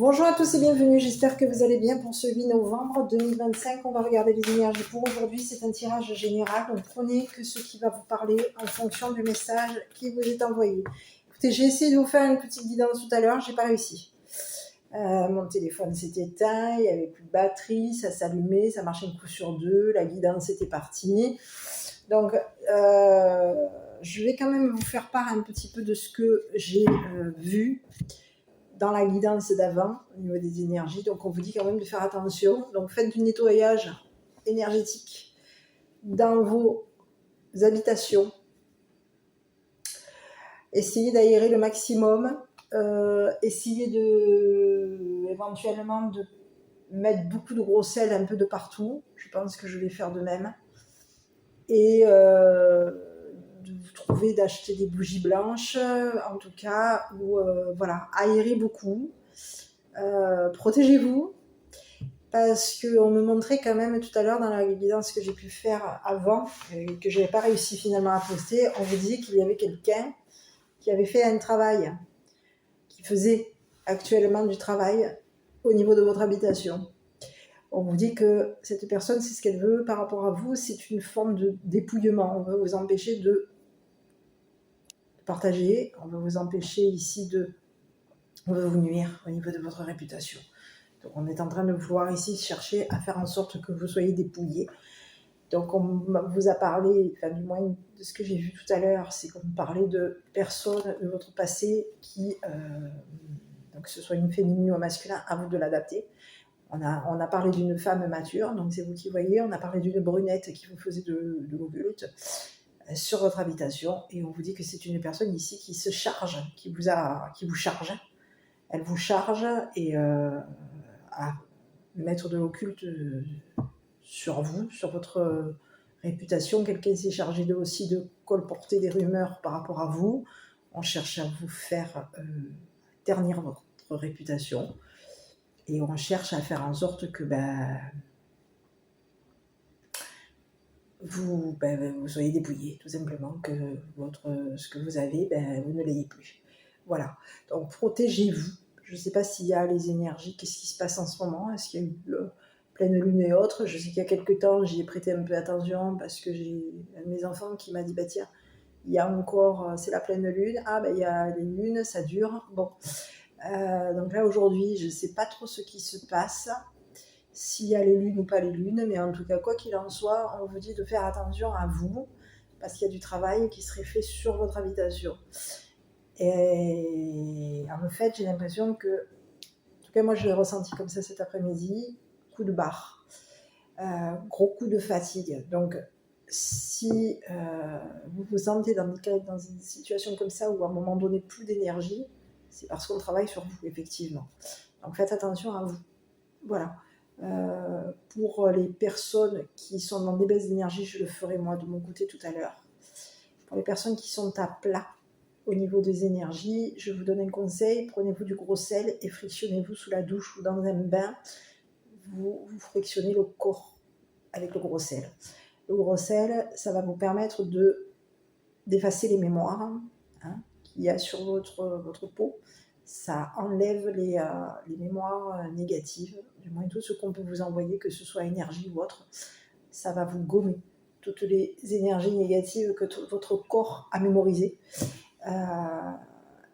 Bonjour à tous et bienvenue, j'espère que vous allez bien pour ce 8 novembre 2025. On va regarder les énergies pour aujourd'hui, c'est un tirage général, donc prenez que ce qui va vous parler en fonction du message qui vous est envoyé. Écoutez, j'ai essayé de vous faire une petite guidance tout à l'heure, j'ai pas réussi. Mon téléphone s'est éteint, il n'y avait plus de batterie, ça s'allumait, ça marchait un coup sur deux, la guidance était partie. Donc, je vais quand même vous faire part un petit peu de ce que j'ai vu dans la guidance d'avant, au niveau des énergies. Donc, on vous dit quand même de faire attention. Donc, faites du nettoyage énergétique dans vos habitations. Essayez d'aérer le maximum. Essayez éventuellement de mettre beaucoup de gros sel un peu de partout. Je pense que je vais faire de même. Et de vous trouver d'acheter des bougies blanches, en tout cas, ou voilà, aérez beaucoup. Protégez-vous, parce qu'on me montrait quand même tout à l'heure dans la guidance que j'ai pu faire avant, et que je n'avais pas réussi finalement à poster, on vous disait qu'il y avait quelqu'un qui avait fait un travail, qui faisait actuellement du travail au niveau de votre habitation. On vous dit que cette personne, c'est ce qu'elle veut par rapport à vous, c'est une forme de dépouillement. On veut vous empêcher de partager, on veut vous empêcher ici on veut vous nuire au niveau de votre réputation. Donc on est en train de vouloir ici chercher à faire en sorte que vous soyez dépouillés. Donc on vous a parlé, enfin du moins de ce que j'ai vu tout à l'heure, c'est qu'on parlait de personnes de votre passé qui, donc que ce soit une féminine ou un masculin, à vous de l'adapter. On a parlé d'une femme mature, donc c'est vous qui voyez. On a parlé d'une brunette qui vous faisait de l'occulte sur votre habitation. Et on vous dit que c'est une personne ici qui se charge, qui vous charge. Elle vous charge et à mettre de l'occulte sur vous, sur votre réputation. Quelqu'un s'est chargé aussi de colporter des rumeurs par rapport à vous. On cherche à vous faire ternir votre réputation. Et on cherche à faire en sorte que vous soyez dépouillé, tout simplement, que ce que vous avez, vous ne l'ayez plus. Voilà. Donc protégez-vous. Je ne sais pas s'il y a les énergies, qu'est-ce qui se passe en ce moment, est-ce qu'il y a eu pleine lune et autres. Je sais qu'il y a quelques temps, j'y ai prêté un peu attention parce que j'ai un de mes enfants qui m'a dit, tiens, il y a encore, c'est la pleine lune, il y a les lunes, ça dure. Bon. Donc là, aujourd'hui, je ne sais pas trop ce qui se passe, s'il y a les lunes ou pas les lunes, mais en tout cas, quoi qu'il en soit, on vous dit de faire attention à vous, parce qu'il y a du travail qui serait fait sur votre habitation. Et en fait, j'ai l'impression que, en tout cas moi je l'ai ressenti comme ça cet après-midi, coup de barre, gros coup de fatigue. Donc si vous vous sentez dans une situation comme ça où à un moment donné plus d'énergie, c'est parce qu'on travaille sur vous, effectivement. Donc faites attention à vous. Voilà. Pour les personnes qui sont dans des baisses d'énergie, je le ferai moi de mon côté tout à l'heure. Pour les personnes qui sont à plat au niveau des énergies, je vous donne un conseil, prenez-vous du gros sel et frictionnez-vous sous la douche ou dans un bain. Vous frictionnez le corps avec le gros sel. Le gros sel, ça va vous permettre d'effacer les mémoires qu'il y a sur votre peau. Ça enlève les mémoires négatives, du moins tout ce qu'on peut vous envoyer, que ce soit énergie ou autre. Ça va vous gommer toutes les énergies négatives que votre corps a mémorisées.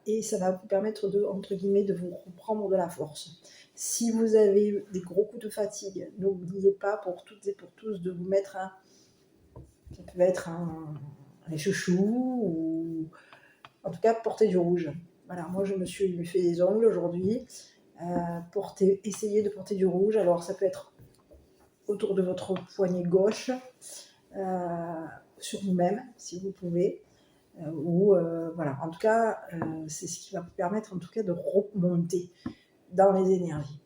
Et ça va vous permettre entre guillemets, de vous reprendre de la force. Si vous avez des gros coups de fatigue, n'oubliez pas pour toutes et pour tous de vous mettre ça peut être un chouchou ou en tout cas porter du rouge. Voilà, moi je me suis fait les ongles aujourd'hui. Essayez de porter du rouge. Alors ça peut être autour de votre poignet gauche, sur vous-même si vous pouvez. Voilà, en tout cas, c'est ce qui va vous permettre en tout cas de remonter dans les énergies.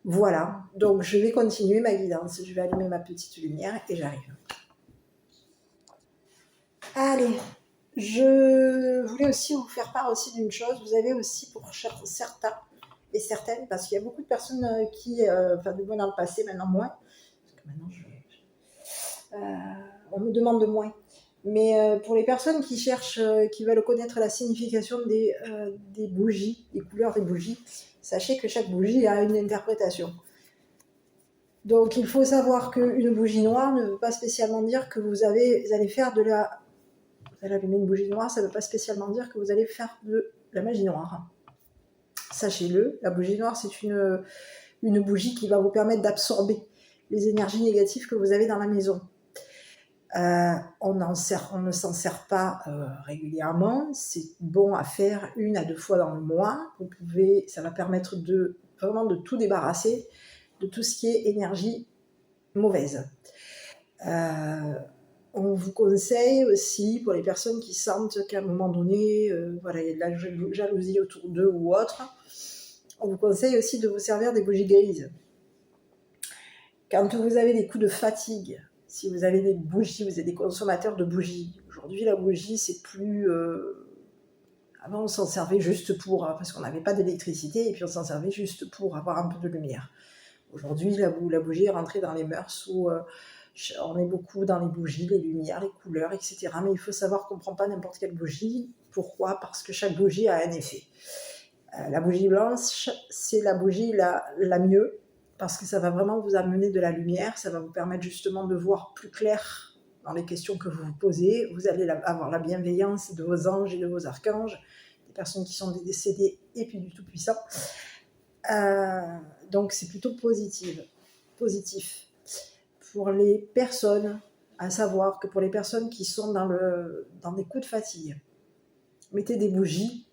Voilà, donc je vais continuer ma guidance. Je vais allumer ma petite lumière et j'arrive. Allez, je voulais aussi vous faire part aussi d'une chose. Vous avez aussi pour certains et certaines, parce qu'il y a beaucoup de personnes qui, du moins dans le passé, maintenant moins, parce que maintenant on me demande de moins. Mais pour les personnes qui cherchent, qui veulent connaître la signification des bougies, des couleurs des bougies, sachez que chaque bougie a une interprétation. Donc il faut savoir qu'une bougie noire ne veut pas spécialement dire que vous allez faire de la... Vous allez allumer une bougie noire, ça ne veut pas spécialement dire que vous allez faire de la magie noire. Sachez-le, la bougie noire, c'est une bougie qui va vous permettre d'absorber les énergies négatives que vous avez dans la maison. On ne s'en sert pas régulièrement, c'est bon à faire 1 à 2 fois dans le mois. Ça va permettre vraiment de tout débarrasser de tout ce qui est énergie mauvaise. On vous conseille aussi, pour les personnes qui sentent qu'à un moment donné, il y a de la jalousie autour d'eux ou autre, on vous conseille aussi de vous servir des bougies grises. Quand vous avez des coups de fatigue, si vous avez des bougies, vous êtes des consommateurs de bougies. Aujourd'hui, la bougie, c'est plus... Avant, on s'en servait juste pour... parce qu'on n'avait pas d'électricité, et puis on s'en servait juste pour avoir un peu de lumière. Aujourd'hui, la bougie est rentrée dans les mœurs où on est beaucoup dans les bougies, les lumières, les couleurs, etc. Mais il faut savoir qu'on ne prend pas n'importe quelle bougie. Pourquoi ? Parce que chaque bougie a un effet. La bougie blanche, c'est la bougie la mieux, parce que ça va vraiment vous amener de la lumière, ça va vous permettre justement de voir plus clair dans les questions que vous vous posez. Vous allez avoir la bienveillance de vos anges et de vos archanges, des personnes qui sont décédées et puis du Tout-Puissant. Donc c'est plutôt positif. Pour les personnes, à savoir que pour les personnes qui sont dans des coups de fatigue, mettez des bougies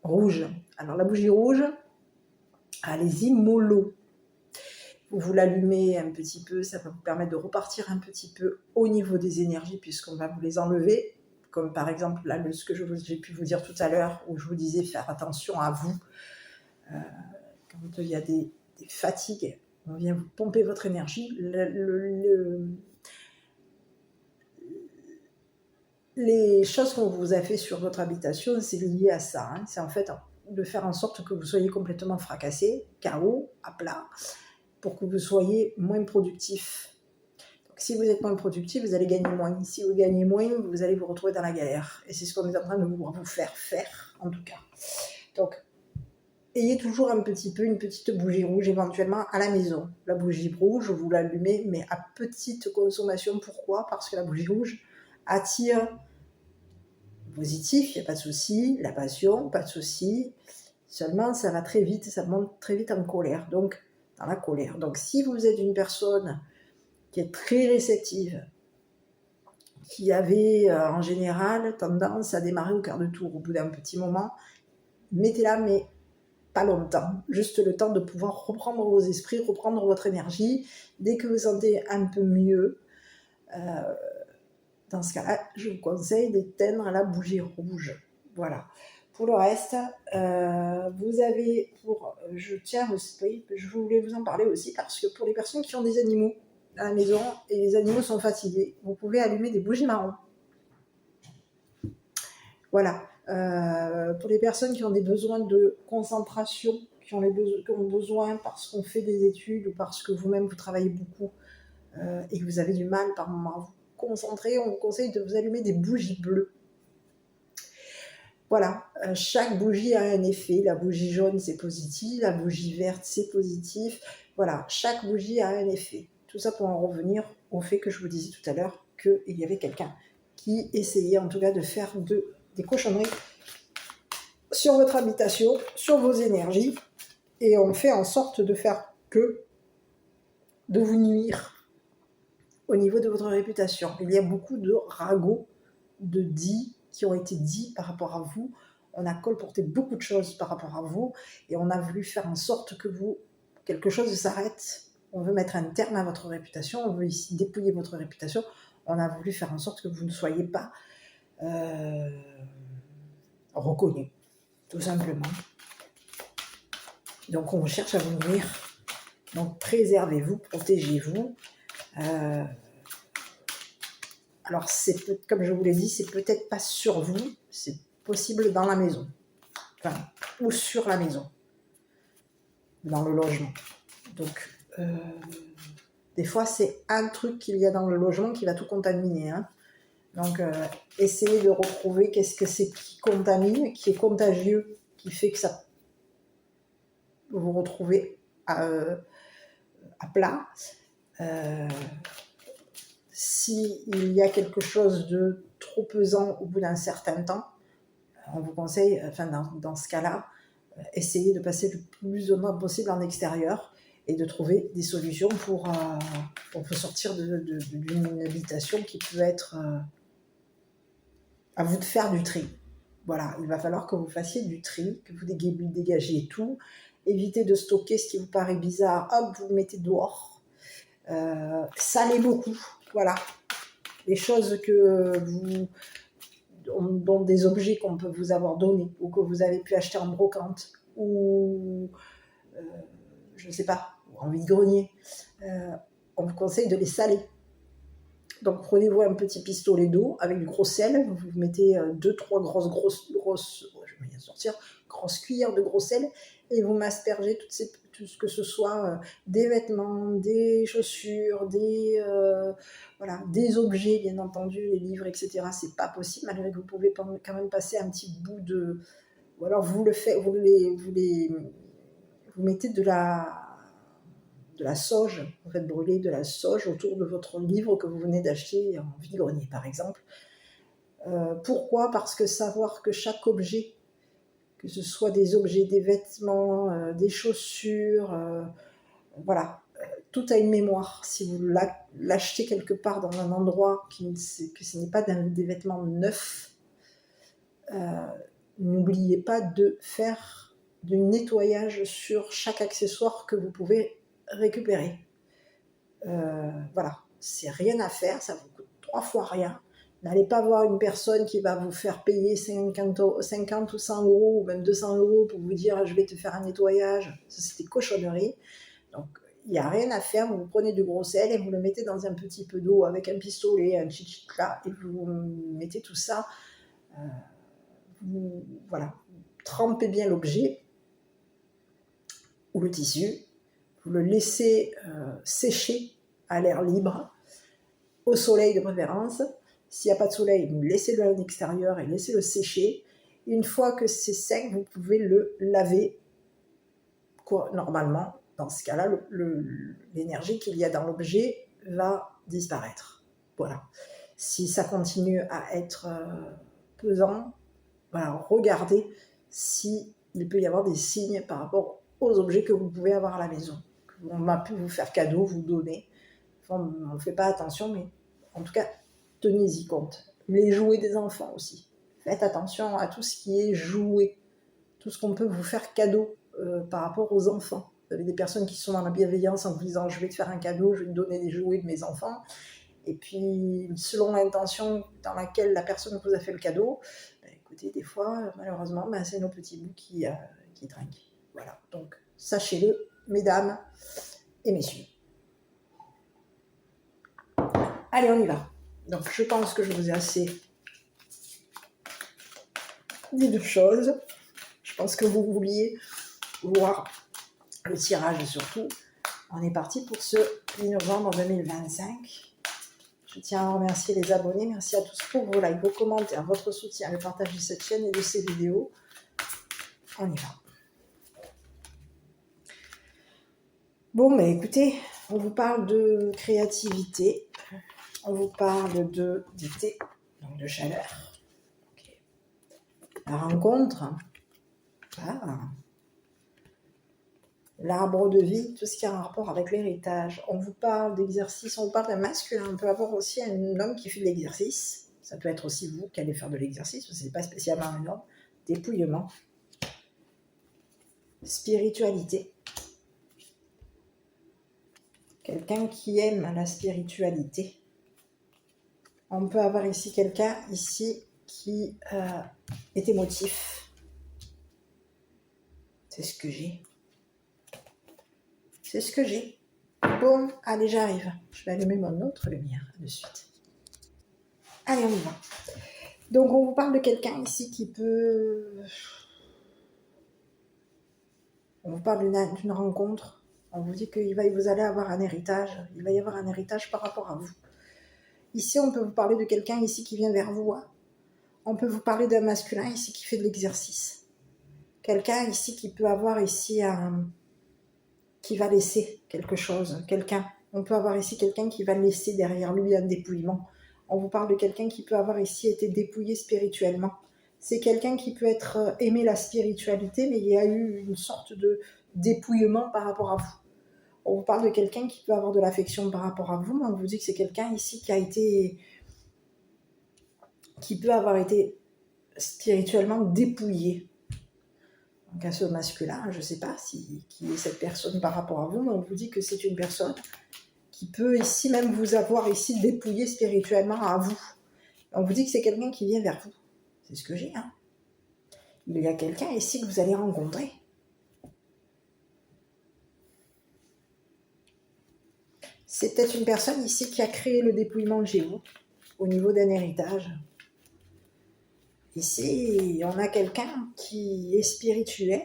rouges. Alors la bougie rouge, allez-y mollo. Vous l'allumez un petit peu, ça va vous permettre de repartir un petit peu au niveau des énergies puisqu'on va vous les enlever. Comme par exemple là, ce que j'ai pu vous dire tout à l'heure, où je vous disais faire attention à vous. Quand il y a des fatigues, on vient vous pomper votre énergie. Les choses qu'on vous a fait sur votre habitation, c'est lié à ça. C'est en fait de faire en sorte que vous soyez complètement fracassé, KO, à plat, pour que vous soyez moins productif. Donc, si vous êtes moins productif, vous allez gagner moins. Si vous gagnez moins, vous allez vous retrouver dans la galère. Et c'est ce qu'on est en train de vous faire faire, en tout cas. Donc, ayez toujours une petite bougie rouge éventuellement à la maison. La bougie rouge, vous l'allumez, mais à petite consommation. Pourquoi ? Parce que la bougie rouge attire positif, il n'y a pas de souci, la passion, pas de souci. Seulement, ça va très vite, ça monte très vite en colère, donc dans la colère. Donc, si vous êtes une personne qui est très réceptive, qui avait en général tendance à démarrer au quart de tour au bout d'un petit moment, mettez-la, mais pas longtemps, juste le temps de pouvoir reprendre vos esprits, reprendre votre énergie. Dès que vous sentez un peu mieux, dans ce cas-là, je vous conseille d'éteindre la bougie rouge. Voilà. Pour le reste, vous avez je voulais vous en parler aussi parce que pour les personnes qui ont des animaux à la maison et les animaux sont fatigués, vous pouvez allumer des bougies marron. Voilà. Pour les personnes qui ont des besoins de concentration, qui ont besoin parce qu'on fait des études ou parce que vous-même vous travaillez beaucoup et que vous avez du mal par moment à vous concentrer, on vous conseille de vous allumer des bougies bleues. Voilà, chaque bougie a un effet. La bougie jaune, c'est positif. La bougie verte, c'est positif. Voilà, chaque bougie a un effet. Tout ça pour en revenir au fait que je vous disais tout à l'heure qu'il y avait quelqu'un qui essayait en tout cas de faire des cochonneries sur votre habitation, sur vos énergies. Et on fait en sorte de faire de vous nuire au niveau de votre réputation. Il y a beaucoup de ragots, de dits qui ont été dits par rapport à vous. On a colporté beaucoup de choses par rapport à vous et on a voulu faire en sorte que quelque chose s'arrête. On veut mettre un terme à votre réputation, on veut ici dépouiller votre réputation. On a voulu faire en sorte que vous ne soyez pas reconnu, tout simplement. Donc on cherche à vous nuire. Donc préservez-vous, protégez-vous. Alors, comme je vous l'ai dit, c'est peut-être pas sur vous, c'est possible dans la maison. Enfin, ou sur la maison, dans le logement. Donc, des fois, c'est un truc qu'il y a dans le logement qui va tout contaminer. Donc, essayez de retrouver qu'est-ce que c'est qui contamine, qui est contagieux, qui fait que ça vous vous retrouvez à plat. S'il y a quelque chose de trop pesant au bout d'un certain temps, on vous conseille, enfin dans ce cas-là, essayez de passer le plus de temps possible en extérieur et de trouver des solutions pour sortir d'une habitation qui peut être... à vous de faire du tri. Voilà, il va falloir que vous fassiez du tri, que vous dégagiez tout. Évitez de stocker ce qui vous paraît bizarre, hop, vous le mettez dehors. Salez beaucoup, voilà. Les choses que vous, dont des objets qu'on peut vous avoir donnés ou que vous avez pu acheter en brocante ou, je ne sais pas, en vide-grenier, on vous conseille de les saler. Donc prenez-vous un petit pistolet d'eau avec du gros sel, vous mettez 2-3 grosses cuillères de gros sel et vous m'aspergez tout ce que ce soit des vêtements, des chaussures, des objets bien entendu, les livres, etc. C'est pas possible, malgré que vous pouvez quand même passer un petit bout de... Ou alors vous mettez de la sauge, vous faites brûler de la sauge autour de votre livre que vous venez d'acheter en vide-grenier par exemple. Pourquoi ? Parce que savoir que chaque objet, que ce soit des objets, des vêtements, des chaussures, voilà, tout a une mémoire. Si vous l'achetez quelque part dans un endroit que ce n'est pas des vêtements neufs, n'oubliez pas de faire du nettoyage sur chaque accessoire que vous pouvez récupérer. Voilà, c'est rien à faire, ça vous coûte 3 fois rien. N'allez pas voir une personne qui va vous faire payer 50 ou 100 euros ou même 200 euros pour vous dire je vais te faire un nettoyage. Ça, c'est des cochonneries. Donc, il n'y a rien à faire. Vous prenez du gros sel et vous le mettez dans un petit peu d'eau avec un pistolet, un chichicla, et vous mettez tout ça. Voilà, trempez bien l'objet ou le tissu. Vous le laissez sécher à l'air libre, au soleil de préférence. S'il n'y a pas de soleil, vous laissez-le à l'extérieur et laissez-le sécher. Une fois que c'est sec, vous pouvez le laver. Normalement, dans ce cas-là, l'énergie qu'il y a dans l'objet va disparaître. Voilà. Si ça continue à être pesant, voilà, regardez s'il peut y avoir des signes par rapport aux objets que vous pouvez avoir à la maison. On m'a pu vous faire cadeau, vous donner. Enfin, on ne fait pas attention, mais en tout cas, tenez-y compte. Les jouets des enfants aussi. Faites attention à tout ce qui est jouet, tout ce qu'on peut vous faire cadeau par rapport aux enfants. Vous avez des personnes qui sont dans la bienveillance en vous disant je vais te faire un cadeau, je vais te donner des jouets de mes enfants. Et puis, selon l'intention dans laquelle la personne vous a fait le cadeau, écoutez, des fois, malheureusement, c'est nos petits bouts qui trinquent. Voilà, donc sachez-le, mesdames et messieurs. Allez, on y va. Donc, je pense que je vous ai assez dit de choses. Je pense que vous vouliez voir le tirage surtout. On est parti pour ce 8 novembre 2025. Je tiens à remercier les abonnés. Merci à tous pour vos likes, vos commentaires, votre soutien, le partage de cette chaîne et de ces vidéos. On y va. Bon, mais écoutez, on vous parle de créativité. On vous parle d'été, donc de chaleur. Okay. La rencontre. L'arbre de vie, tout ce qui a un rapport avec l'héritage. On vous parle d'exercice, on vous parle d'un masculin. On peut avoir aussi un homme qui fait de l'exercice. Ça peut être aussi vous qui allez faire de l'exercice, ce n'est pas spécialement un homme. Dépouillement. Spiritualité. Quelqu'un qui aime la spiritualité. On peut avoir ici quelqu'un qui est émotif. C'est ce que j'ai. C'est ce que j'ai. Bon, allez, j'arrive. Je vais allumer mon autre lumière de suite. Allez, on y va. Donc, on vous parle de quelqu'un ici qui peut... On vous parle d'une rencontre. On vous dit vous allez avoir un héritage. Il va y avoir un héritage par rapport à vous. Ici, on peut vous parler de quelqu'un ici qui vient vers vous. Hein. On peut vous parler d'un masculin ici qui fait de l'exercice. Quelqu'un ici qui peut avoir ici qui va laisser quelque chose. Quelqu'un. On peut avoir ici quelqu'un qui va laisser derrière lui un dépouillement. On vous parle de quelqu'un qui peut avoir ici été dépouillé spirituellement. C'est quelqu'un qui peut être aimé la spiritualité, mais il y a eu une sorte de dépouillement par rapport à vous. On vous parle de quelqu'un qui peut avoir de l'affection par rapport à vous, mais on vous dit que c'est quelqu'un ici qui peut avoir été spirituellement dépouillé. Donc à ce masculin, je ne sais pas qui est cette personne par rapport à vous, mais on vous dit que c'est une personne qui peut ici même vous avoir ici dépouillé spirituellement à vous. On vous dit que c'est quelqu'un qui vient vers vous. C'est ce que j'ai. Hein. Il y a quelqu'un ici que vous allez rencontrer. C'est peut-être une personne ici qui a créé le dépouillement chez vous, au niveau d'un héritage. Ici, on a quelqu'un qui est spirituel.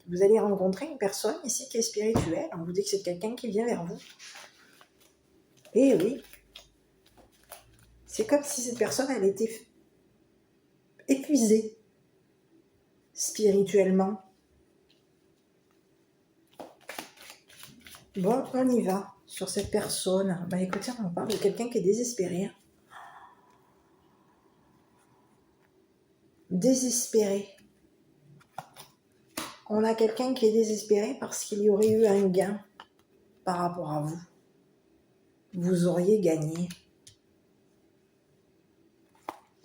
Vous allez rencontrer une personne ici qui est spirituelle. On vous dit que c'est quelqu'un qui vient vers vous. Et oui, c'est comme si cette personne, elle était épuisée spirituellement. Bon, on y va sur cette personne. Bah écoutez, on parle de quelqu'un qui est désespéré. Désespéré. On a quelqu'un qui est désespéré parce qu'il y aurait eu un gain par rapport à vous. Vous auriez gagné.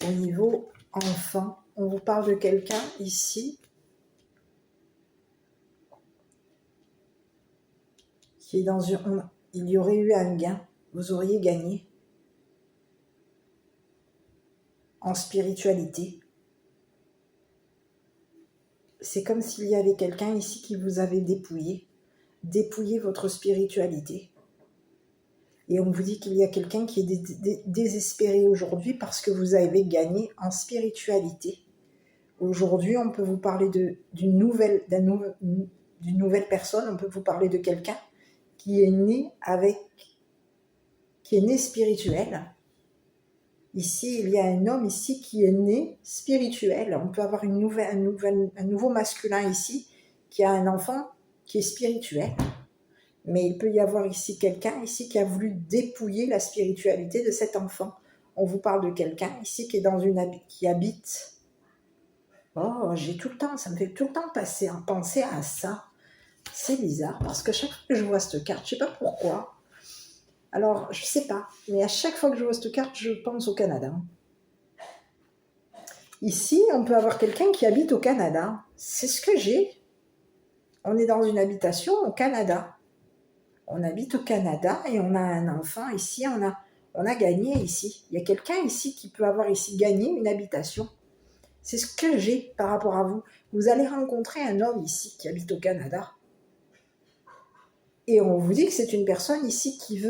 Au niveau enfant, on vous parle de quelqu'un ici qui est dans une... Il y aurait eu un gain, vous auriez gagné en spiritualité. C'est comme s'il y avait quelqu'un ici qui vous avait dépouillé votre spiritualité. Et on vous dit qu'il y a quelqu'un qui est désespéré aujourd'hui parce que vous avez gagné en spiritualité. Aujourd'hui, on peut vous parler d'une nouvelle personne, on peut vous parler de quelqu'un qui est né spirituel. Ici, il y a un homme ici qui est né spirituel. On peut avoir un nouveau masculin ici qui a un enfant qui est spirituel. Mais il peut y avoir ici quelqu'un ici qui a voulu dépouiller la spiritualité de cet enfant. On vous parle de quelqu'un ici qui est qui habite. Oh, ça me fait tout le temps penser à ça. C'est bizarre parce que chaque fois que je vois cette carte, je ne sais pas pourquoi. Alors, je ne sais pas, mais à chaque fois que je vois cette carte, je pense au Canada. Ici, on peut avoir quelqu'un qui habite au Canada. C'est ce que j'ai. On est dans une habitation au Canada. On habite au Canada et on a un enfant ici, on a gagné ici. Il y a quelqu'un ici qui peut avoir ici gagné une habitation. C'est ce que j'ai par rapport à vous. Vous allez rencontrer un homme ici qui habite au Canada. Et on vous dit que c'est une personne ici qui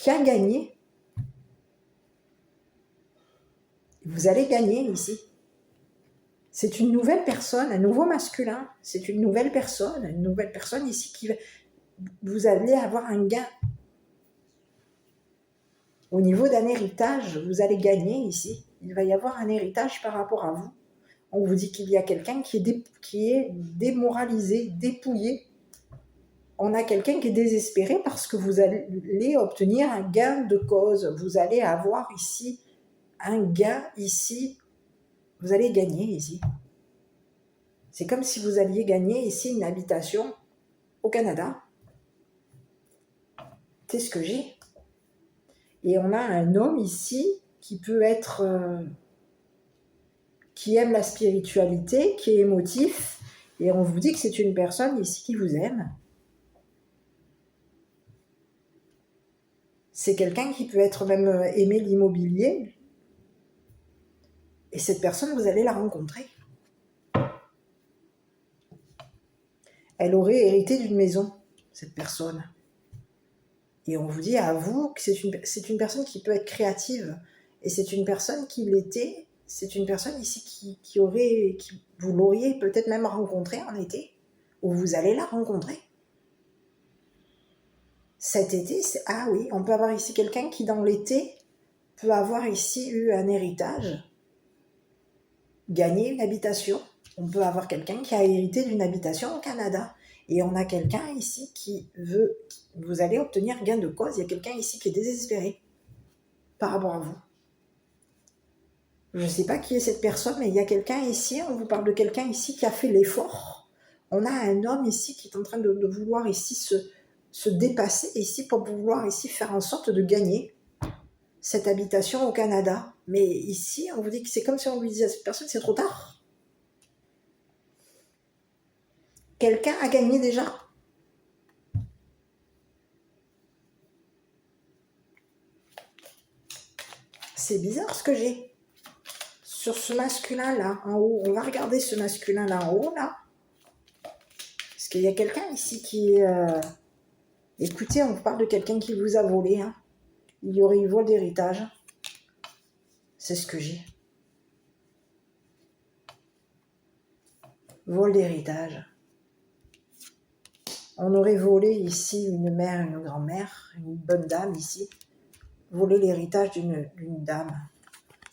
a gagné. Vous allez gagner ici. C'est une nouvelle personne, un nouveau masculin. C'est une nouvelle personne ici qui va... Vous allez avoir un gain. Au niveau d'un héritage, vous allez gagner ici. Il va y avoir un héritage par rapport à vous. On vous dit qu'il y a quelqu'un qui est démoralisé, dépouillé. On a quelqu'un qui est désespéré parce que vous allez obtenir un gain de cause. Vous allez avoir ici un gain ici. Vous allez gagner ici. C'est comme si vous alliez gagner ici une habitation au Canada. C'est ce que j'ai. Et on a un homme ici qui peut être... qui aime la spiritualité, qui est émotif. Et on vous dit que c'est une personne ici qui vous aime. C'est quelqu'un qui peut être même aimer l'immobilier. Et cette personne, vous allez la rencontrer. Elle aurait hérité d'une maison, cette personne. Et on vous dit à vous que c'est une personne qui peut être créative. Et c'est une personne qui l'était. C'est une personne ici vous l'auriez peut-être même rencontrée en été. Ou vous allez la rencontrer. Cet été, ah oui, on peut avoir ici quelqu'un qui dans l'été peut avoir ici eu un héritage, gagner une habitation. On peut avoir quelqu'un qui a hérité d'une habitation au Canada. Et on a quelqu'un ici qui veut, vous allez obtenir gain de cause. Il y a quelqu'un ici qui est désespéré par rapport à vous. Je ne sais pas qui est cette personne, mais il y a quelqu'un ici, on vous parle de quelqu'un ici qui a fait l'effort. On a un homme ici qui est en train de vouloir ici se dépasser ici pour vouloir ici faire en sorte de gagner cette habitation au Canada. Mais ici, on vous dit que c'est comme si on lui disait à cette personne, c'est trop tard. Quelqu'un a gagné déjà. C'est bizarre ce que j'ai. Sur ce masculin-là, en haut, on va regarder ce masculin-là en haut, là. Parce qu'il y a quelqu'un ici qui... Écoutez, on vous parle de quelqu'un qui vous a volé. Hein. Il y aurait eu vol d'héritage. C'est ce que j'ai. Vol d'héritage. On aurait volé ici une mère, une grand-mère, une bonne dame ici. Voler l'héritage d'une dame.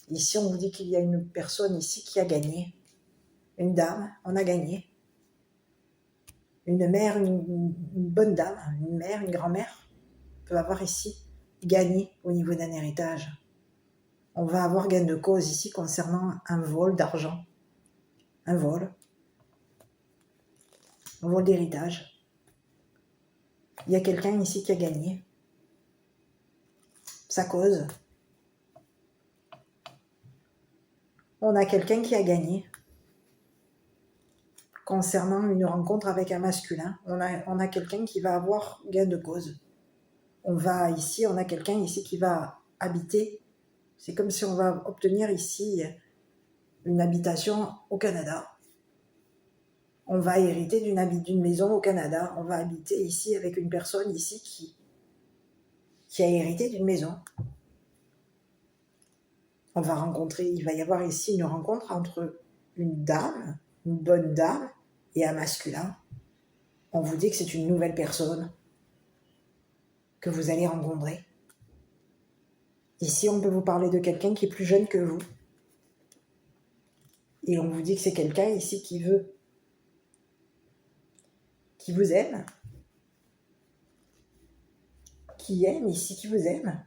Ici, on vous dit qu'il y a une personne ici qui a gagné. Une dame, on a gagné. Une mère, une bonne dame, une mère, une grand-mère peut avoir ici gagné au niveau d'un héritage. On va avoir gain de cause ici concernant un vol d'argent. Un vol d'héritage. Il y a quelqu'un ici qui a gagné sa cause. On a quelqu'un qui a gagné concernant une rencontre avec un masculin. On a quelqu'un qui va avoir gain de cause. On a quelqu'un ici qui va habiter. C'est comme si on va obtenir ici une habitation au Canada. On va hériter d'une maison au Canada. On va habiter ici avec une personne ici qui a hérité d'une maison. On va rencontrer, il va y avoir ici une rencontre entre une dame, une bonne dame et un masculin. On vous dit que c'est une nouvelle personne que vous allez rencontrer. Ici, on peut vous parler de quelqu'un qui est plus jeune que vous. Et on vous dit que c'est quelqu'un ici qui vous aime, qui aime ici, qui vous aime.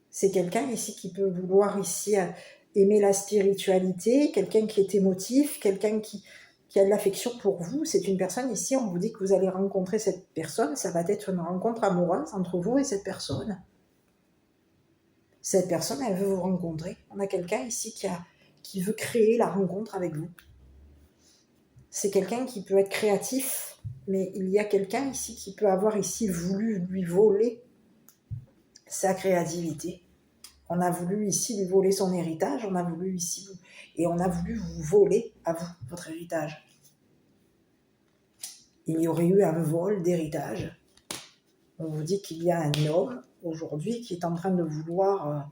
C'est quelqu'un ici qui peut vouloir ici aimer la spiritualité, quelqu'un qui est émotif, quelqu'un qui a de l'affection pour vous. C'est une personne ici, on vous dit que vous allez rencontrer cette personne, ça va être une rencontre amoureuse entre vous et cette personne. Cette personne, elle veut vous rencontrer. On a quelqu'un ici qui veut créer la rencontre avec vous. C'est quelqu'un qui peut être créatif, mais il y a quelqu'un ici qui peut avoir ici voulu lui voler sa créativité. On a voulu ici lui voler son héritage, on a voulu vous voler à vous, votre héritage. Il y aurait eu un vol d'héritage. On vous dit qu'il y a un homme aujourd'hui qui est en train de vouloir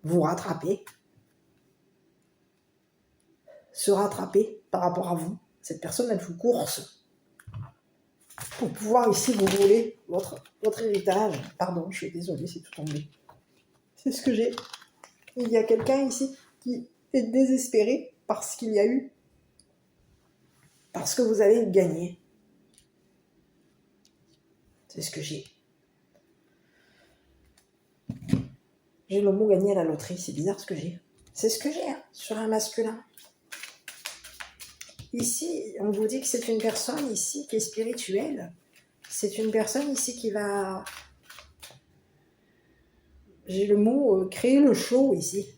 vous rattraper, se rattraper par rapport à vous. Cette personne, elle vous course pour pouvoir ici vous voler votre héritage. Pardon, je suis désolée, c'est tout tombé. C'est ce que j'ai. Il y a quelqu'un ici qui est désespéré parce qu'il y a eu, parce que vous avez gagné. C'est ce que j'ai. J'ai le mot gagné à la loterie, c'est bizarre ce que j'ai. C'est ce que j'ai sur un masculin. Ici, on vous dit que c'est une personne ici qui est spirituelle. C'est une personne ici qui va... J'ai le mot créer le show ici.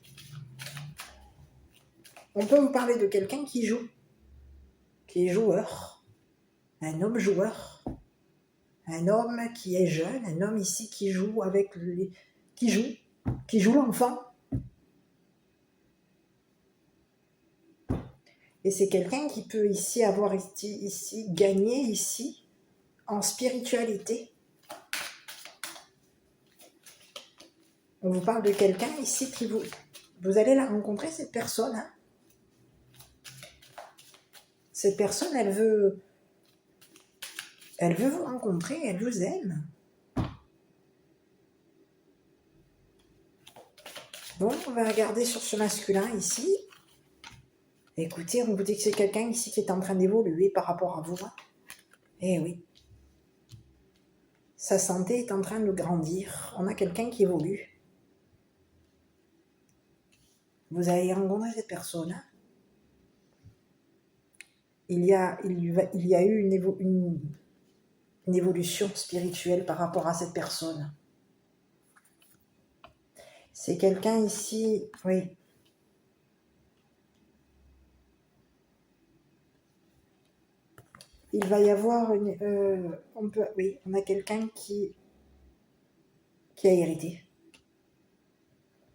On peut vous parler de quelqu'un qui joue, qui est joueur, un homme joueur, un homme qui est jeune, un homme ici qui joue avec qui joue l'enfant. Et c'est quelqu'un qui peut ici avoir ici gagné ici en spiritualité. On vous parle de quelqu'un ici qui vous allez la rencontrer, cette personne. Hein. Cette personne, elle veut vous rencontrer, elle vous aime. Bon, on va regarder sur ce masculin ici. Écoutez, on vous dit que c'est quelqu'un ici qui est en train d'évoluer par rapport à vous. Eh oui. Sa santé est en train de grandir. On a quelqu'un qui évolue. Vous allez rencontrer cette personne. Il y a eu une évolution spirituelle par rapport à cette personne. C'est quelqu'un ici, oui. Il va y avoir on a quelqu'un qui a hérité.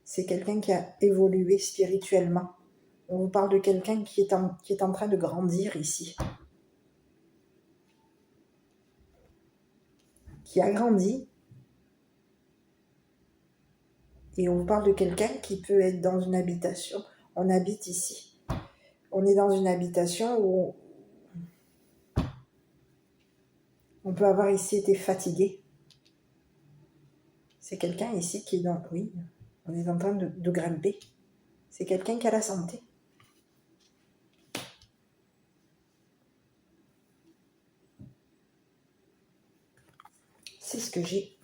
C'est quelqu'un qui a évolué spirituellement. On vous parle de quelqu'un qui est en train de grandir ici. Qui a grandi. Et on vous parle de quelqu'un qui peut être dans une habitation. On habite ici. On est dans une habitation où on peut avoir ici été fatigué. C'est quelqu'un ici qui est dans... Oui, on est en train de grimper. C'est quelqu'un qui a la santé. C'est ce que j'ai.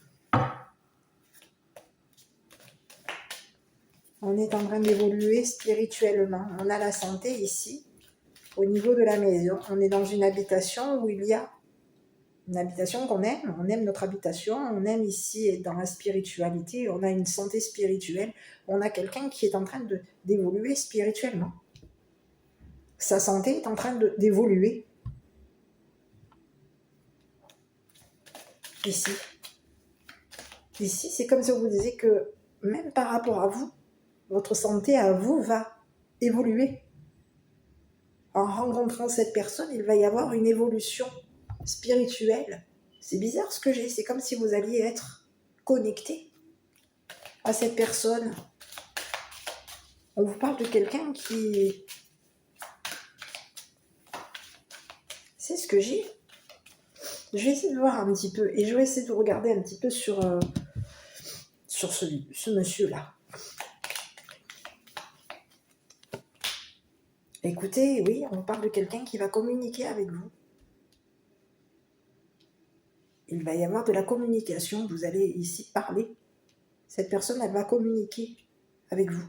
On est en train d'évoluer spirituellement. On a la santé ici, au niveau de la maison. On est dans une habitation où il y a une habitation qu'on aime. On aime notre habitation. On aime ici être dans la spiritualité. On a une santé spirituelle. On a quelqu'un qui est en train d'évoluer spirituellement. Sa santé est en train d'évoluer. Ici. Ici, c'est comme si on vous disait que même par rapport à vous, votre santé à vous va évoluer. En rencontrant cette personne, il va y avoir une évolution spirituelle. C'est bizarre ce que j'ai, c'est comme si vous alliez être connecté à cette personne. On vous parle de quelqu'un qui... C'est ce que j'ai. Je vais essayer de voir un petit peu, et je vais essayer de regarder un petit peu sur ce monsieur-là. Écoutez, oui, on parle de quelqu'un qui va communiquer avec vous. Il va y avoir de la communication, vous allez ici parler. Cette personne, elle va communiquer avec vous.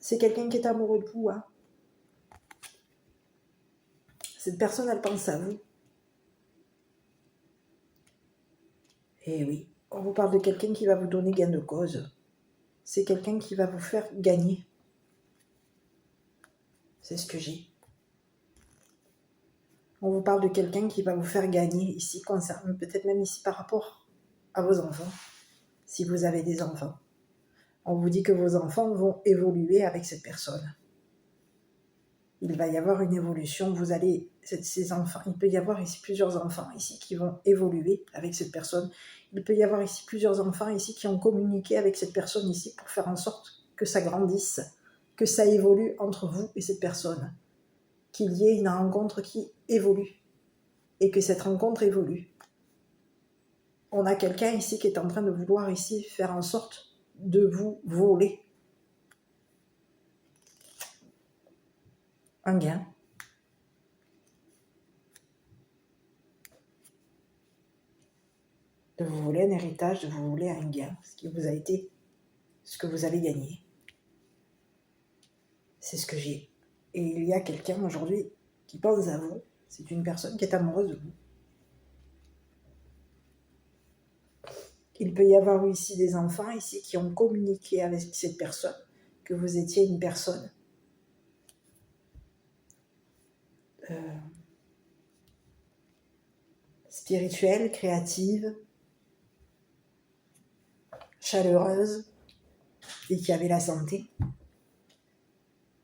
C'est quelqu'un qui est amoureux de vous. Hein. Cette personne, elle pense à vous. Et oui, on vous parle de quelqu'un qui va vous donner gain de cause. C'est quelqu'un qui va vous faire gagner. C'est ce que j'ai. On vous parle de quelqu'un qui va vous faire gagner ici, peut-être même ici par rapport à vos enfants, si vous avez des enfants. On vous dit que vos enfants vont évoluer avec cette personne. Il va y avoir une évolution, ces enfants, il peut y avoir ici plusieurs enfants ici qui vont évoluer avec cette personne. Il peut y avoir ici plusieurs enfants ici qui ont communiqué avec cette personne ici pour faire en sorte que ça grandisse, que ça évolue entre vous et cette personne. Qu'il y ait une rencontre qui évolue et que cette rencontre évolue. On a quelqu'un ici qui est en train de vouloir ici faire en sorte de vous voler un gain. De vous voler un héritage, de vous voler un gain, ce que vous avez gagné. C'est ce que j'ai. Et il y a quelqu'un aujourd'hui qui pense à vous. C'est une personne qui est amoureuse de vous. Il peut y avoir ici des enfants ici qui ont communiqué avec cette personne, que vous étiez une personne spirituelle, créative, chaleureuse et qui avait la santé.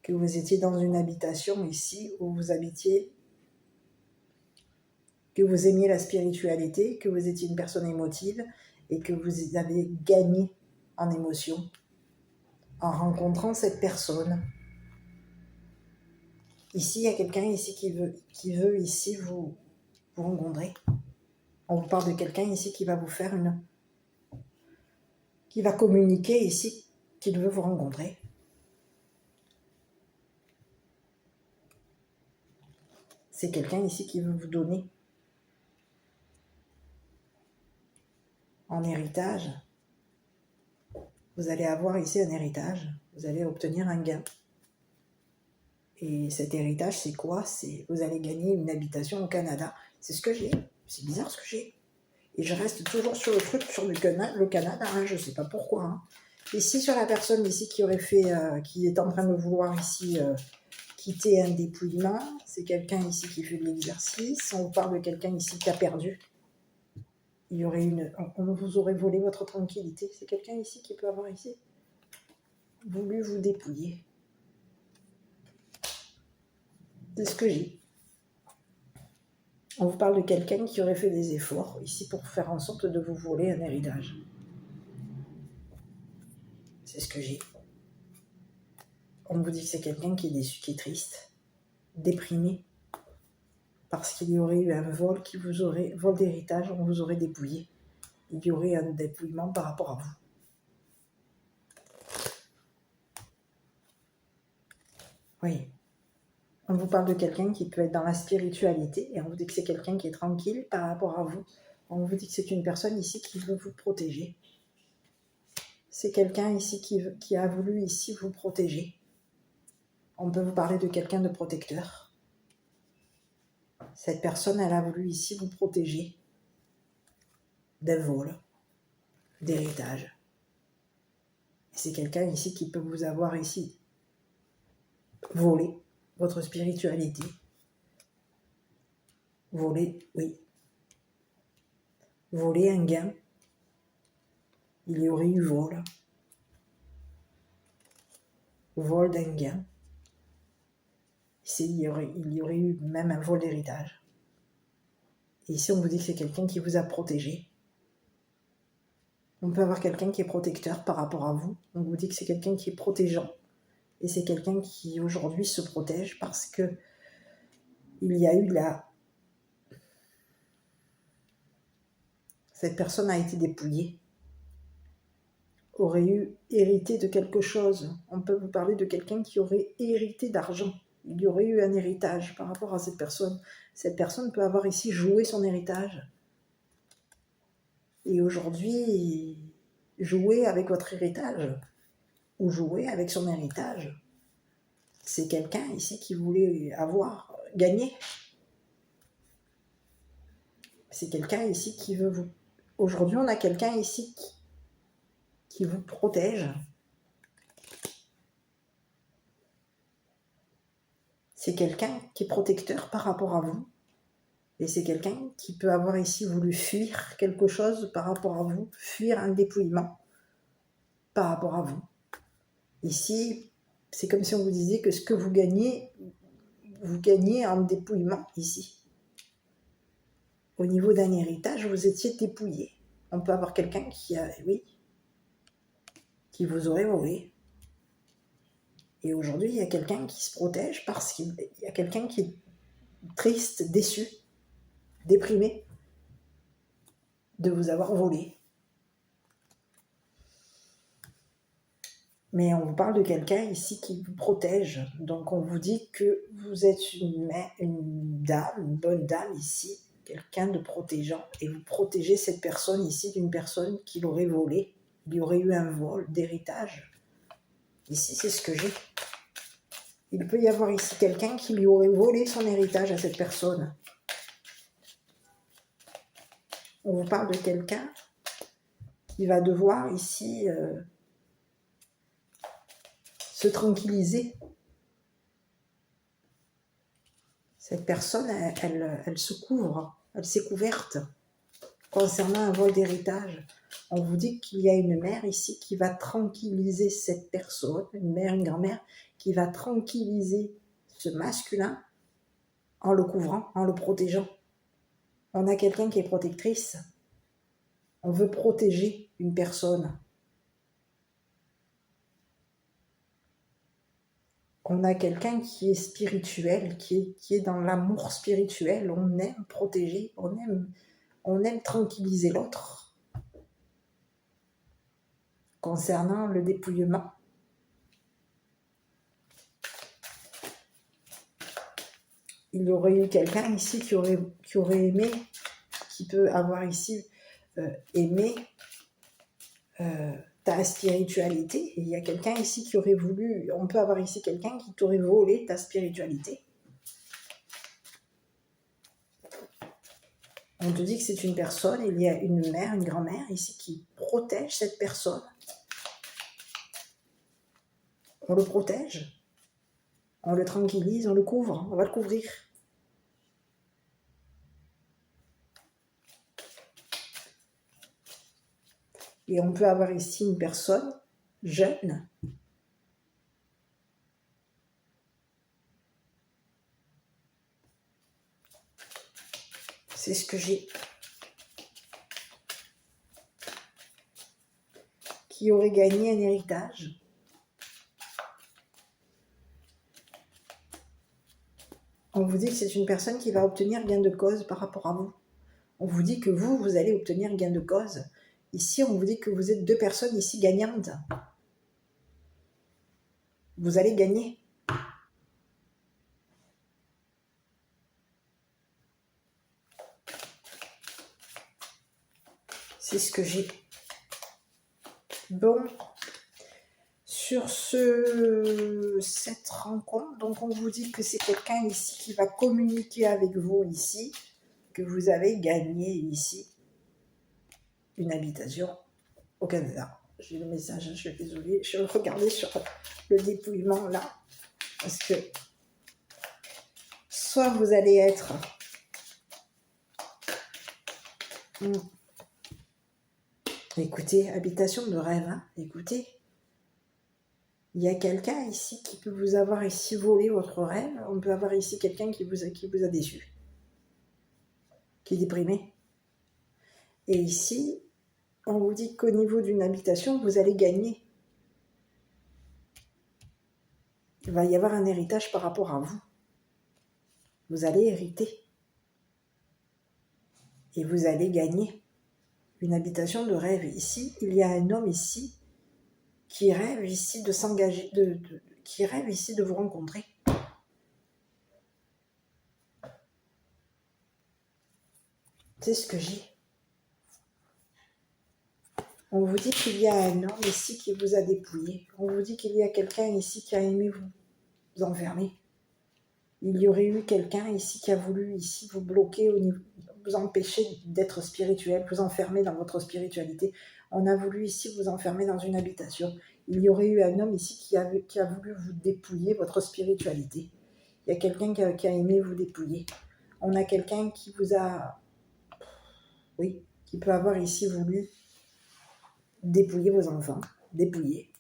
Que vous étiez dans une habitation ici où vous habitiez, que vous aimiez la spiritualité, que vous étiez une personne émotive et que vous avez gagné en émotion en rencontrant cette personne. Ici, il y a quelqu'un ici qui veut ici vous rencontrer. On vous parle de quelqu'un ici qui va vous faire qui va communiquer ici qu'il veut vous rencontrer. C'est quelqu'un ici qui veut vous donner en héritage. Vous allez avoir ici un héritage, vous allez obtenir un gain. Et cet héritage, c'est quoi? C'est vous allez gagner une habitation au Canada. C'est ce que j'ai. C'est bizarre ce que j'ai. Et je reste toujours sur le truc, sur le Canada, hein, je ne sais pas pourquoi. Hein. Ici, sur la personne ici qui aurait fait, qui est en train de vouloir ici quitter un dépouillement, c'est quelqu'un ici qui fait de l'exercice. On parle de quelqu'un ici qui a perdu. Il y aurait on vous aurait volé votre tranquillité. C'est quelqu'un ici qui peut avoir ici voulu vous dépouiller. C'est ce que j'ai. On vous parle de quelqu'un qui aurait fait des efforts ici pour faire en sorte de vous voler un héritage. C'est ce que j'ai. On vous dit que c'est quelqu'un qui est déçu, qui est triste, déprimé, parce qu'il y aurait eu un vol vol d'héritage, on vous aurait dépouillé. Il y aurait un dépouillement par rapport à vous. Oui. On vous parle de quelqu'un qui peut être dans la spiritualité et on vous dit que c'est quelqu'un qui est tranquille par rapport à vous. On vous dit que c'est une personne ici qui veut vous protéger. C'est quelqu'un ici qui a voulu ici vous protéger. On peut vous parler de quelqu'un de protecteur. Cette personne, elle a voulu ici vous protéger d'un vol, d'héritage. C'est quelqu'un ici qui peut vous avoir ici volé votre spiritualité. Voler, oui. Voler un gain. Il y aurait eu vol. Vol d'un gain. Il y aurait eu même un vol d'héritage. Et ici, on vous dit que c'est quelqu'un qui vous a protégé. On peut avoir quelqu'un qui est protecteur par rapport à vous. On vous dit que c'est quelqu'un qui est protégeant. Et c'est quelqu'un qui aujourd'hui se protège parce que il y a eu cette personne a été dépouillée, aurait eu hérité de quelque chose. On peut vous parler de quelqu'un qui aurait hérité d'argent. Il y aurait eu un héritage par rapport à cette personne. Cette personne peut avoir ici joué son héritage. Et aujourd'hui, jouer avec votre héritage ou jouer avec son héritage, c'est quelqu'un ici qui voulait avoir gagné. C'est quelqu'un ici qui veut vous... Aujourd'hui, on a quelqu'un ici qui vous protège. C'est quelqu'un qui est protecteur par rapport à vous. Et c'est quelqu'un qui peut avoir ici voulu fuir quelque chose par rapport à vous, fuir un dépouillement par rapport à vous. Ici, c'est comme si on vous disait que ce que vous gagnez en dépouillement ici. Au niveau d'un héritage, vous étiez dépouillé. On peut avoir quelqu'un qui vous aurait volé. Et aujourd'hui, il y a quelqu'un qui se protège parce qu'il y a quelqu'un qui est triste, déçu, déprimé de vous avoir volé. Mais on vous parle de quelqu'un ici qui vous protège. Donc on vous dit que vous êtes une dame, une bonne dame ici, quelqu'un de protégeant. Et vous protégez cette personne ici d'une personne qui l'aurait volé. Il y aurait eu un vol d'héritage. Ici, c'est ce que j'ai. Il peut y avoir ici quelqu'un qui lui aurait volé son héritage à cette personne. On vous parle de quelqu'un qui va devoir ici se tranquilliser. Cette personne, elle se couvre, elle s'est couverte concernant un vol d'héritage. On vous dit qu'il y a une mère ici qui va tranquilliser cette personne, une mère, une grand-mère, qui va tranquilliser ce masculin en le couvrant, en le protégeant. On a quelqu'un qui est protectrice. On veut protéger une personne. On a quelqu'un qui est spirituel, qui est dans l'amour spirituel. On aime protéger, on aime tranquilliser l'autre. concernant le dépouillement. Il y aurait eu quelqu'un ici qui aurait aimé, qui peut avoir ici aimé ta spiritualité. Et il y a quelqu'un ici qui aurait voulu, on peut avoir ici quelqu'un qui t'aurait volé ta spiritualité. On te dit que c'est une personne, il y a une mère, une grand-mère ici qui protège cette personne. On le protège, on le tranquillise, on le couvre, on va le couvrir. Et on peut avoir ici une personne jeune, c'est ce que j'ai, qui aurait gagné un héritage. On vous dit que c'est une personne qui va obtenir gain de cause par rapport à vous. On vous dit que vous allez obtenir gain de cause. Ici, on vous dit que vous êtes deux personnes ici gagnantes. Vous allez gagner. C'est ce que j'ai. Bon, sur cette rencontre, donc on vous dit que c'est quelqu'un ici qui va communiquer avec vous ici, que vous avez gagné ici une habitation au Canada. J'ai le message, je suis désolée, je vais regarder sur le dépouillement là, parce que soit vous allez être écoutez, habitation de rêve, hein, écoutez, il y a quelqu'un ici qui peut vous avoir ici volé votre rêve, on peut avoir ici quelqu'un qui vous a déçu, qui est déprimé. Et ici, on vous dit qu'au niveau d'une habitation, vous allez gagner. Il va y avoir un héritage par rapport à vous. Vous allez hériter. Et vous allez gagner une habitation de rêve. Ici, il y a un homme ici qui rêve ici de s'engager, qui rêve ici de vous rencontrer. C'est ce que j'ai. On vous dit qu'il y a un homme ici qui vous a dépouillé. On vous dit qu'il y a quelqu'un ici qui a aimé vous enfermer. Il y aurait eu quelqu'un ici qui a voulu ici vous bloquer, vous empêcher d'être spirituel, vous enfermer dans votre spiritualité. On a voulu ici vous enfermer dans une habitation. Il y aurait eu un homme ici qui a voulu vous dépouiller votre spiritualité. Il y a quelqu'un qui a aimé vous dépouiller. On a quelqu'un qui vous a... Oui, qui peut avoir ici voulu dépouiller vos enfants. Dépouiller.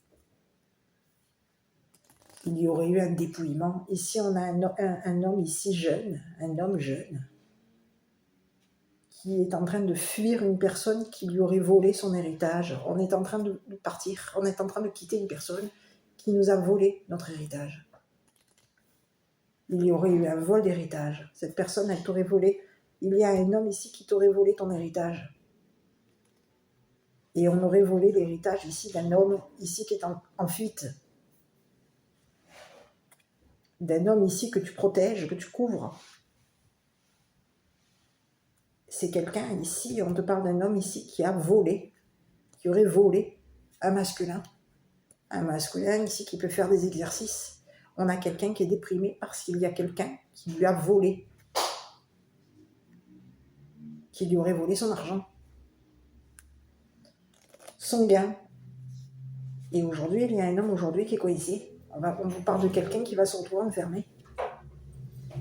Il y aurait eu un dépouillement. Ici, on a un homme ici jeune, un homme jeune, qui est en train de fuir une personne qui lui aurait volé son héritage. On est en train de partir, on est en train de quitter une personne qui nous a volé notre héritage. Il y aurait eu un vol d'héritage. Cette personne, elle t'aurait volé. Il y a un homme ici qui t'aurait volé ton héritage. Et on aurait volé l'héritage ici d'un homme ici qui est en fuite. D'un homme ici que tu protèges, que tu couvres. C'est quelqu'un ici, on te parle d'un homme ici qui a volé, qui aurait volé un masculin. Un masculin ici qui peut faire des exercices. On a quelqu'un qui est déprimé parce qu'il y a quelqu'un qui lui a volé, qui lui aurait volé son argent, son gain. Et aujourd'hui, il y a un homme aujourd'hui qui est coincé. On vous parle de quelqu'un qui va se retrouver enfermé.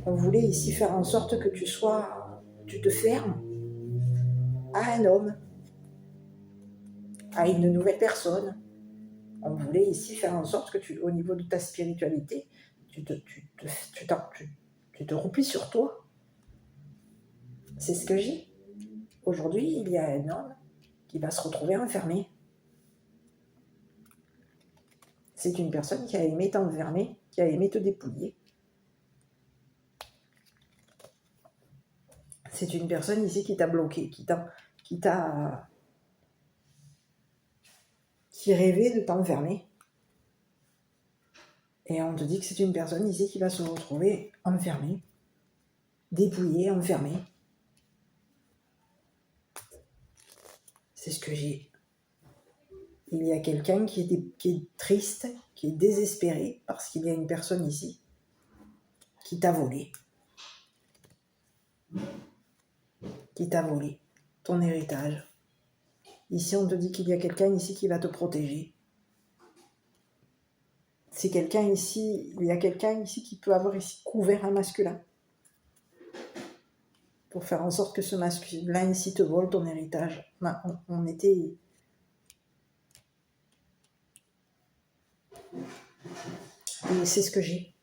On voulait ici faire en sorte que tu te fermes à un homme, à une nouvelle personne. On voulait ici faire en sorte que au niveau de ta spiritualité, tu te replies sur toi. C'est ce que j'ai. Aujourd'hui, il y a un homme qui va se retrouver enfermé. C'est une personne qui a aimé t'enfermer, qui a aimé te dépouiller. C'est une personne ici qui t'a bloqué, qui qui rêvait de t'enfermer. Et on te dit que c'est une personne ici qui va se retrouver enfermée, dépouillée, enfermée. C'est ce que j'ai. Il y a quelqu'un qui est triste, qui est désespéré, parce qu'il y a une personne ici qui t'a volé. Qui t'a volé ton héritage. Ici, on te dit qu'il y a quelqu'un ici qui va te protéger. C'est quelqu'un ici, il y a quelqu'un ici qui peut avoir ici couvert un masculin. Pour faire en sorte que ce masculin ici te vole ton héritage. On était... Et c'est ce que j'ai.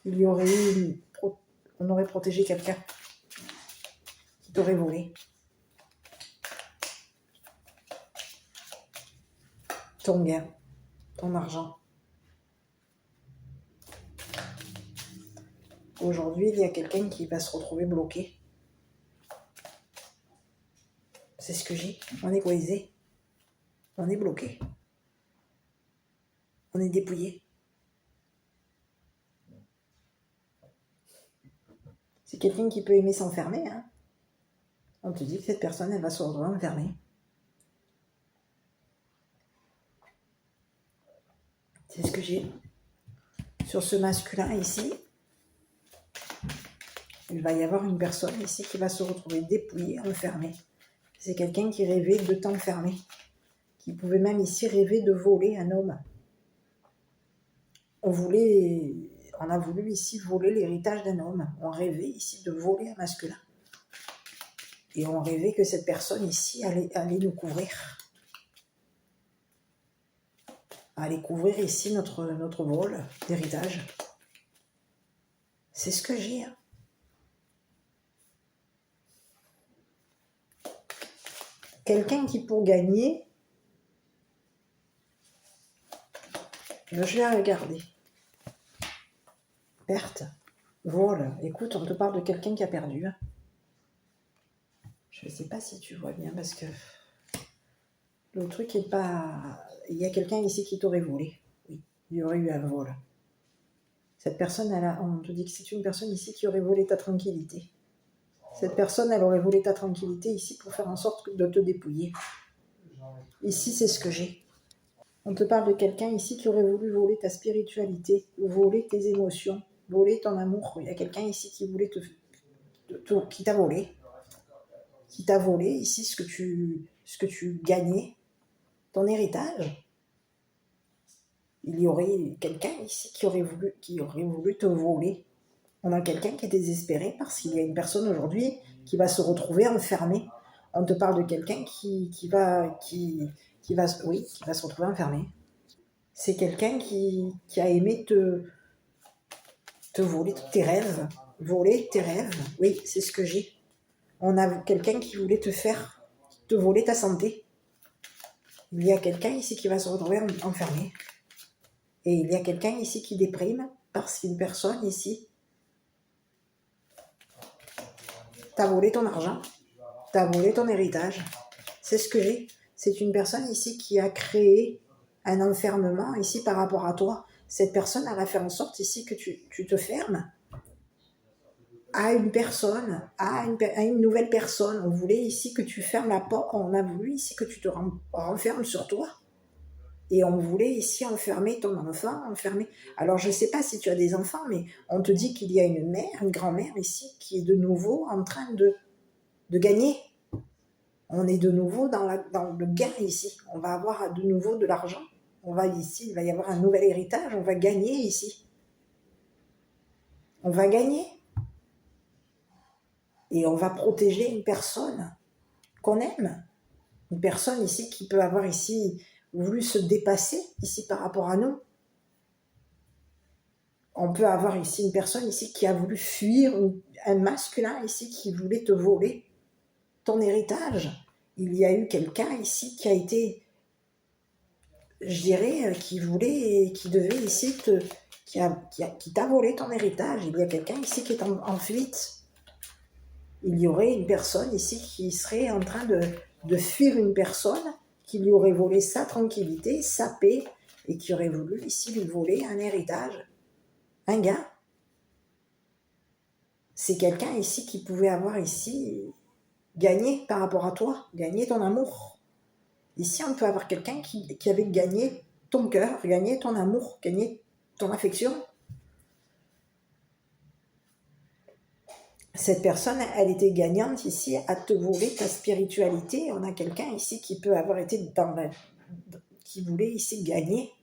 Il y aurait eu... On aurait protégé quelqu'un qui t'aurait volé. Ton gain, ton argent. Aujourd'hui, il y a quelqu'un qui va se retrouver bloqué. C'est ce que j'ai. On est coisé. On est bloqué. On est dépouillé. C'est quelqu'un qui peut aimer s'enfermer. Hein. On te dit que cette personne, elle va se retrouver enfermée. C'est ce que j'ai. Sur ce masculin ici, il va y avoir une personne ici qui va se retrouver dépouillée, enfermée. C'est quelqu'un qui rêvait de t'enfermer. Qui pouvait même ici rêver de voler un homme. On a voulu ici voler l'héritage d'un homme. On rêvait ici de voler un masculin. Et on rêvait que cette personne ici allait nous couvrir. Allait couvrir ici notre vol d'héritage. C'est ce que j'ai. Hein. Quelqu'un qui pour gagner, je vais regarder. Perte, vol. Écoute, on te parle de quelqu'un qui a perdu. Hein. Je ne sais pas si tu vois bien parce que le truc n'est pas... Il y a quelqu'un ici qui t'aurait volé. Oui, il y aurait eu un vol. Cette personne, on te dit que c'est une personne ici qui aurait volé ta tranquillité. Cette personne, elle aurait volé ta tranquillité ici pour faire en sorte de te dépouiller. Ici, c'est ce que j'ai. On te parle de quelqu'un ici qui aurait voulu voler ta spiritualité, voler tes émotions, voler ton amour. Il y a quelqu'un ici qui voulait qui t'a volé. Qui t'a volé ici ce que tu gagnais, ton héritage. Il y aurait quelqu'un ici qui aurait voulu te voler. On a quelqu'un qui est désespéré parce qu'il y a une personne aujourd'hui qui va se retrouver enfermée. On te parle de quelqu'un qui va se retrouver enfermé. C'est quelqu'un qui a aimé te voler tes rêves. Voler tes rêves. Oui, c'est ce que j'ai. On a quelqu'un qui voulait te voler ta santé. Il y a quelqu'un ici qui va se retrouver enfermé. Et il y a quelqu'un ici qui déprime parce qu'une personne ici t'a volé ton argent, t'a volé ton héritage. C'est ce que j'ai. C'est une personne ici qui a créé un enfermement ici par rapport à toi. Cette personne, elle a fait en sorte ici que tu te fermes à une personne, à une nouvelle personne. On voulait ici que tu fermes la porte. On a voulu ici que tu te renfermes sur toi. Et on voulait ici enfermer ton enfant, enfermer... Alors, je ne sais pas si tu as des enfants, mais on te dit qu'il y a une mère, une grand-mère ici, qui est de nouveau en train de gagner. On est de nouveau dans le gain ici. On va avoir de nouveau de l'argent. Il va y avoir un nouvel héritage. On va gagner ici. On va gagner. Et on va protéger une personne qu'on aime. Une personne ici qui peut avoir ici... voulu se dépasser ici par rapport à nous. On peut avoir ici une personne ici qui a voulu fuir un masculin ici qui voulait te voler ton héritage. Il y a eu quelqu'un ici qui a été, je dirais, qui devait ici qui t'a volé ton héritage. Il y a quelqu'un ici qui est en fuite. Il y aurait une personne ici qui serait en train de fuir une personne qui lui aurait volé sa tranquillité, sa paix, et qui aurait voulu ici lui voler un héritage, un gain. C'est quelqu'un ici qui pouvait avoir ici gagné par rapport à toi, gagné ton amour. Ici, on peut avoir quelqu'un qui avait gagné ton cœur, gagné ton amour, gagné ton affection. Cette personne, elle était gagnante ici à te voler ta spiritualité. On a quelqu'un ici qui peut avoir été qui voulait ici gagner,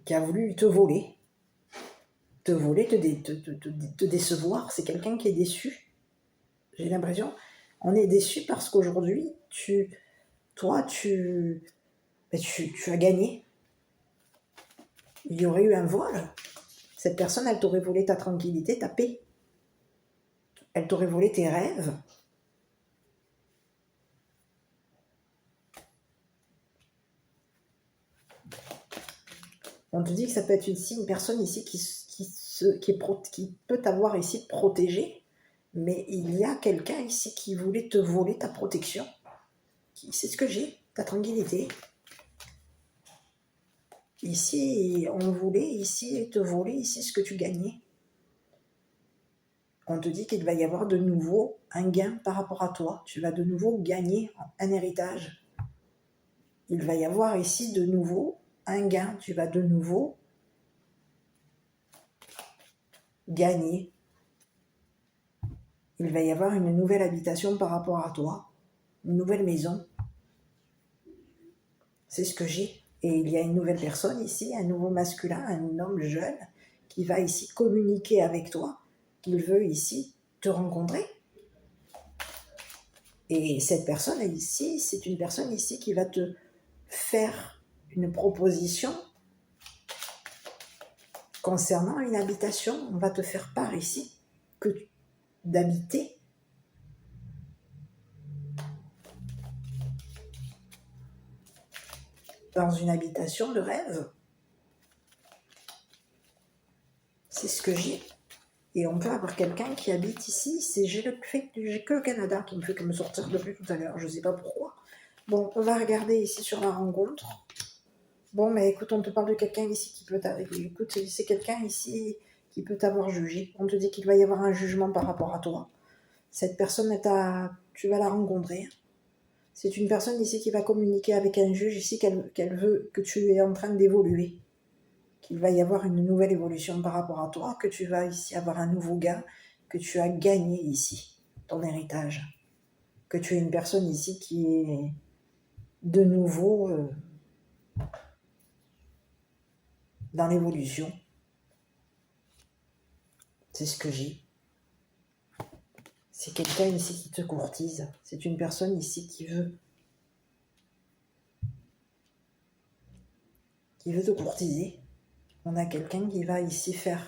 qui a voulu te voler, te décevoir. C'est quelqu'un qui est déçu. J'ai l'impression, on est déçu parce qu'aujourd'hui, tu as gagné. Il y aurait eu un vol. Cette personne, elle t'aurait volé ta tranquillité, ta paix. Elle t'aurait volé tes rêves. On te dit que ça peut être ici une personne ici qui peut t'avoir ici protégé, mais il y a quelqu'un ici qui voulait te voler ta protection. C'est ce que j'ai, ta tranquillité. Ici, on voulait ici te voler ici ce que tu gagnais. On te dit qu'il va y avoir de nouveau un gain par rapport à toi. Tu vas de nouveau gagner un héritage. Il va y avoir ici de nouveau un gain. Tu vas de nouveau gagner. Il va y avoir une nouvelle habitation par rapport à toi. Une nouvelle maison. C'est ce que j'ai. Et il y a une nouvelle personne ici, un nouveau masculin, un homme jeune, qui va ici communiquer avec toi, qu'il veut ici te rencontrer. Et cette personne ici, c'est une personne ici qui va te faire une proposition concernant une habitation. On va te faire part ici d'habiter dans une habitation de rêve. C'est ce que j'ai. Et on peut avoir quelqu'un qui habite ici. J'ai que le Canada qui me fait me sortir depuis tout à l'heure. Je ne sais pas pourquoi. Bon, on va regarder ici sur la rencontre. Bon, mais écoute, on te parle de quelqu'un ici qui peut t'arriver. Écoute, c'est quelqu'un ici qui peut t'avoir jugé. On te dit qu'il va y avoir un jugement par rapport à toi. Cette personne, tu vas la rencontrer. C'est une personne ici qui va communiquer avec un juge ici qu'elle veut que tu es en train d'évoluer. Qu'il va y avoir une nouvelle évolution par rapport à toi, que tu vas ici avoir un nouveau gain, que tu as gagné ici ton héritage. Que tu es une personne ici qui est de nouveau dans l'évolution. C'est ce que j'ai. C'est quelqu'un ici qui te courtise. C'est une personne ici qui veut te courtiser. On a quelqu'un qui va ici faire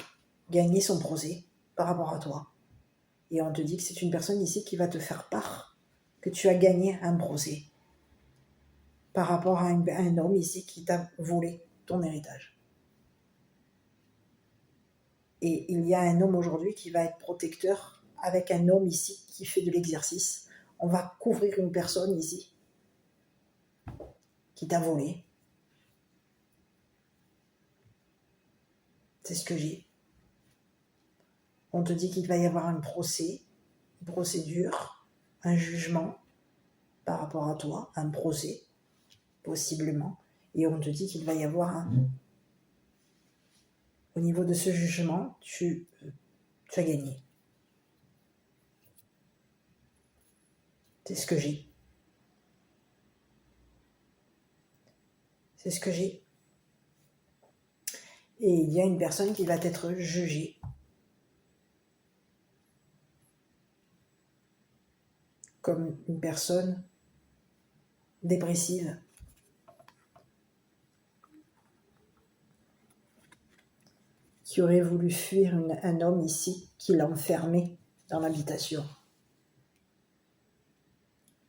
gagner son procès par rapport à toi. Et on te dit que c'est une personne ici qui va te faire part que tu as gagné un procès par rapport à un homme ici qui t'a volé ton héritage. Et il y a un homme aujourd'hui qui va être protecteur avec un homme ici qui fait de l'exercice. On va couvrir une personne ici qui t'a volé. C'est ce que j'ai. On te dit qu'il va y avoir un procès, une procédure, un jugement par rapport à toi, un procès, possiblement. Et on te dit qu'il va y avoir au niveau de ce jugement, tu as gagné. C'est ce que j'ai. C'est ce que j'ai. Et il y a une personne qui va être jugée. Comme une personne dépressive. Qui aurait voulu fuir un homme ici qui l'a enfermé dans l'habitation.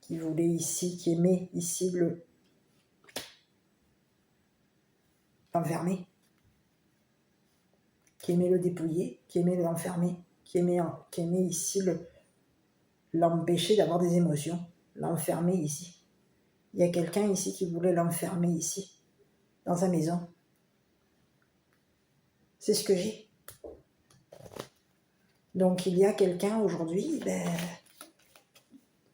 Qui voulait ici, qui aimait ici l'enfermer. Qui aimait le dépouiller, qui aimait l'enfermer, qui aimait ici l'empêcher d'avoir des émotions, l'enfermer ici. Il y a quelqu'un ici qui voulait l'enfermer ici, dans sa maison. C'est ce que j'ai. Donc il y a quelqu'un aujourd'hui,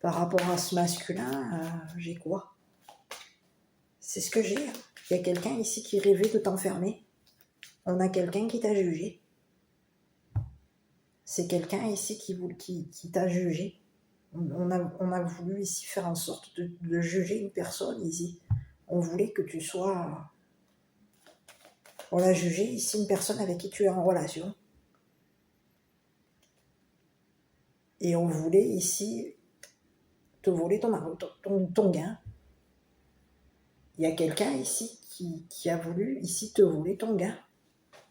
par rapport à ce masculin, j'ai quoi? C'est ce que j'ai. Il y a quelqu'un ici qui rêvait de t'enfermer. On a quelqu'un qui t'a jugé. C'est quelqu'un ici qui t'a jugé. On a voulu ici faire en sorte de juger une personne ici. On voulait que tu sois... On a jugé ici une personne avec qui tu es en relation. Et on voulait ici te voler ton gain. Il y a quelqu'un ici qui a voulu ici te voler ton gain.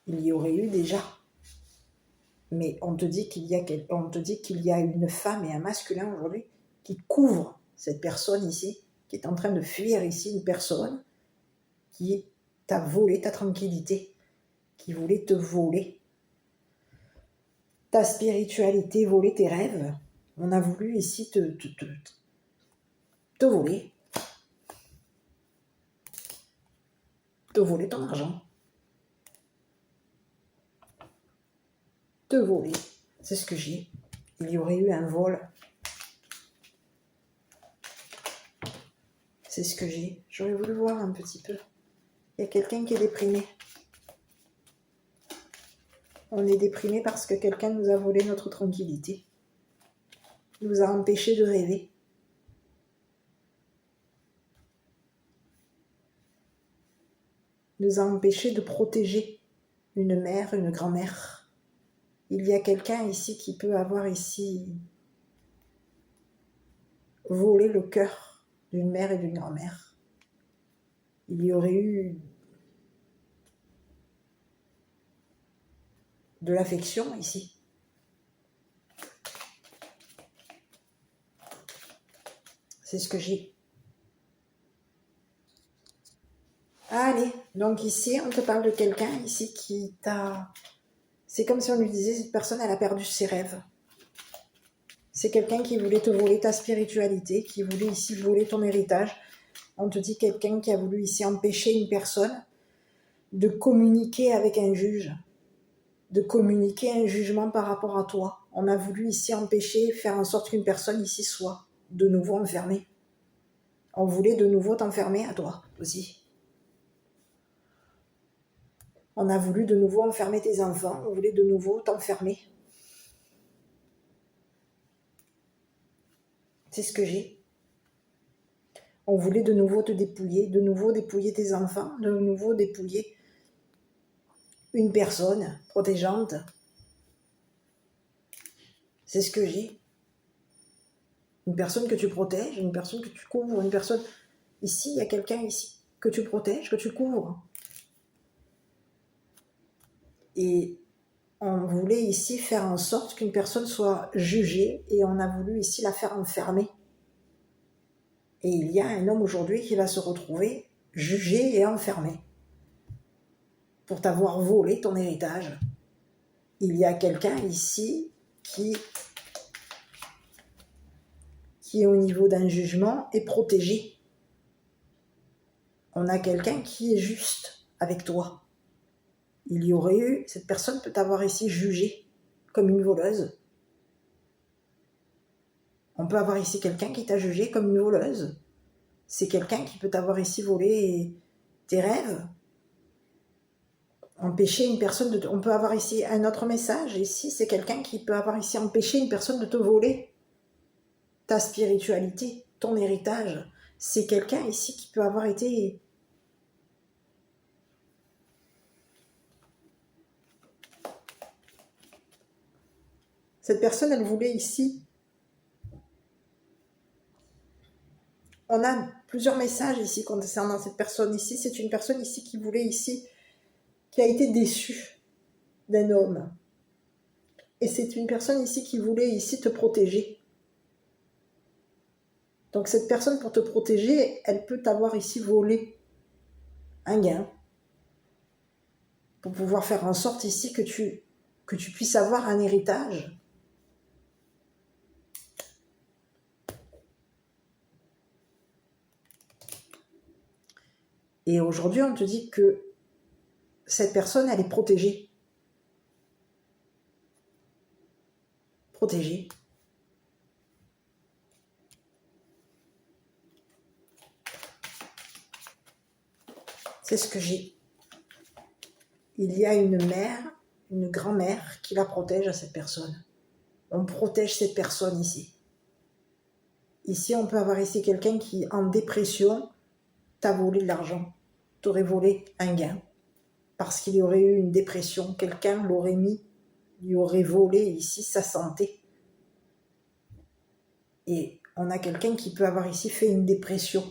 Il y aurait eu déjà. Mais on te dit qu'il y a une femme et un masculin aujourd'hui qui couvrent cette personne ici, qui est en train de fuir ici une personne qui t'a volé ta tranquillité, qui voulait te voler ta spiritualité, voler tes rêves. On a voulu ici te voler. Te voler ton argent. Te voler. C'est ce que j'ai. Il y aurait eu un vol. C'est ce que j'ai. J'aurais voulu voir un petit peu. Il y a quelqu'un qui est déprimé. On est déprimé parce que quelqu'un nous a volé notre tranquillité. Nous a empêchés de rêver. Nous a empêchés de protéger une mère, une grand-mère. Il y a quelqu'un ici qui peut avoir ici volé le cœur d'une mère et d'une grand-mère. Il y aurait eu de l'affection ici. C'est ce que j'ai. Allez, donc ici, on te parle de quelqu'un ici qui t'a... C'est comme si on lui disait, cette personne, elle a perdu ses rêves. C'est quelqu'un qui voulait te voler ta spiritualité, qui voulait ici voler ton héritage. On te dit quelqu'un qui a voulu ici empêcher une personne de communiquer avec un juge, de communiquer un jugement par rapport à toi. On a voulu ici empêcher, faire en sorte qu'une personne ici soit de nouveau enfermée. On voulait de nouveau t'enfermer à toi aussi. On a voulu de nouveau enfermer tes enfants, on voulait de nouveau t'enfermer. C'est ce que j'ai. On voulait de nouveau te dépouiller, de nouveau dépouiller tes enfants, de nouveau dépouiller une personne protégeante. C'est ce que j'ai. Une personne que tu protèges, une personne que tu couvres, une personne... Ici, il y a quelqu'un ici que tu protèges, que tu couvres. Et on voulait ici faire en sorte qu'une personne soit jugée et on a voulu ici la faire enfermer. Et il y a un homme aujourd'hui qui va se retrouver jugé et enfermé pour t'avoir volé ton héritage. Il y a quelqu'un ici qui au niveau d'un jugement est protégé. On a quelqu'un qui est juste avec toi. Il y aurait eu, cette personne peut t'avoir ici jugé comme une voleuse. On peut avoir ici quelqu'un qui t'a jugé comme une voleuse. C'est quelqu'un qui peut t'avoir ici volé tes rêves. Empêcher une personne de... On peut avoir ici un autre message. Ici, c'est quelqu'un qui peut avoir ici empêché une personne de te voler ta spiritualité, ton héritage. C'est quelqu'un ici qui peut avoir été... Cette personne, elle voulait ici... On a plusieurs messages ici concernant cette personne. Ici, c'est une personne ici qui voulait ici... qui a été déçue d'un homme. Et c'est une personne ici qui voulait ici te protéger. Donc cette personne, pour te protéger, elle peut t'avoir ici volé un gain. Pour pouvoir faire en sorte ici que tu puisses avoir un héritage. Et aujourd'hui, on te dit que cette personne, elle est protégée. Protégée. C'est ce que j'ai. Il y a une mère, une grand-mère qui la protège à cette personne. On protège cette personne ici. Ici, on peut avoir ici quelqu'un qui, en dépression, t'a volé de l'argent. T'aurait volé un gain. Parce qu'il y aurait eu une dépression. Quelqu'un l'aurait mis, lui aurait volé ici sa santé. Et on a quelqu'un qui peut avoir ici fait une dépression.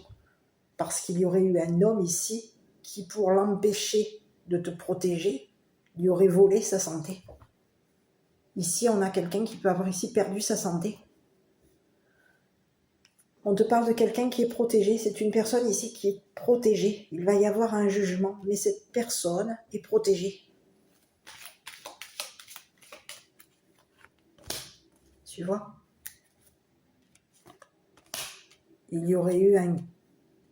Parce qu'il y aurait eu un homme ici qui, pour l'empêcher de te protéger, lui aurait volé sa santé. Ici, on a quelqu'un qui peut avoir ici perdu sa santé. On te parle de quelqu'un qui est protégé. C'est une personne ici qui est protégée. Il va y avoir un jugement, mais cette personne est protégée. Tu vois? Il y aurait eu un...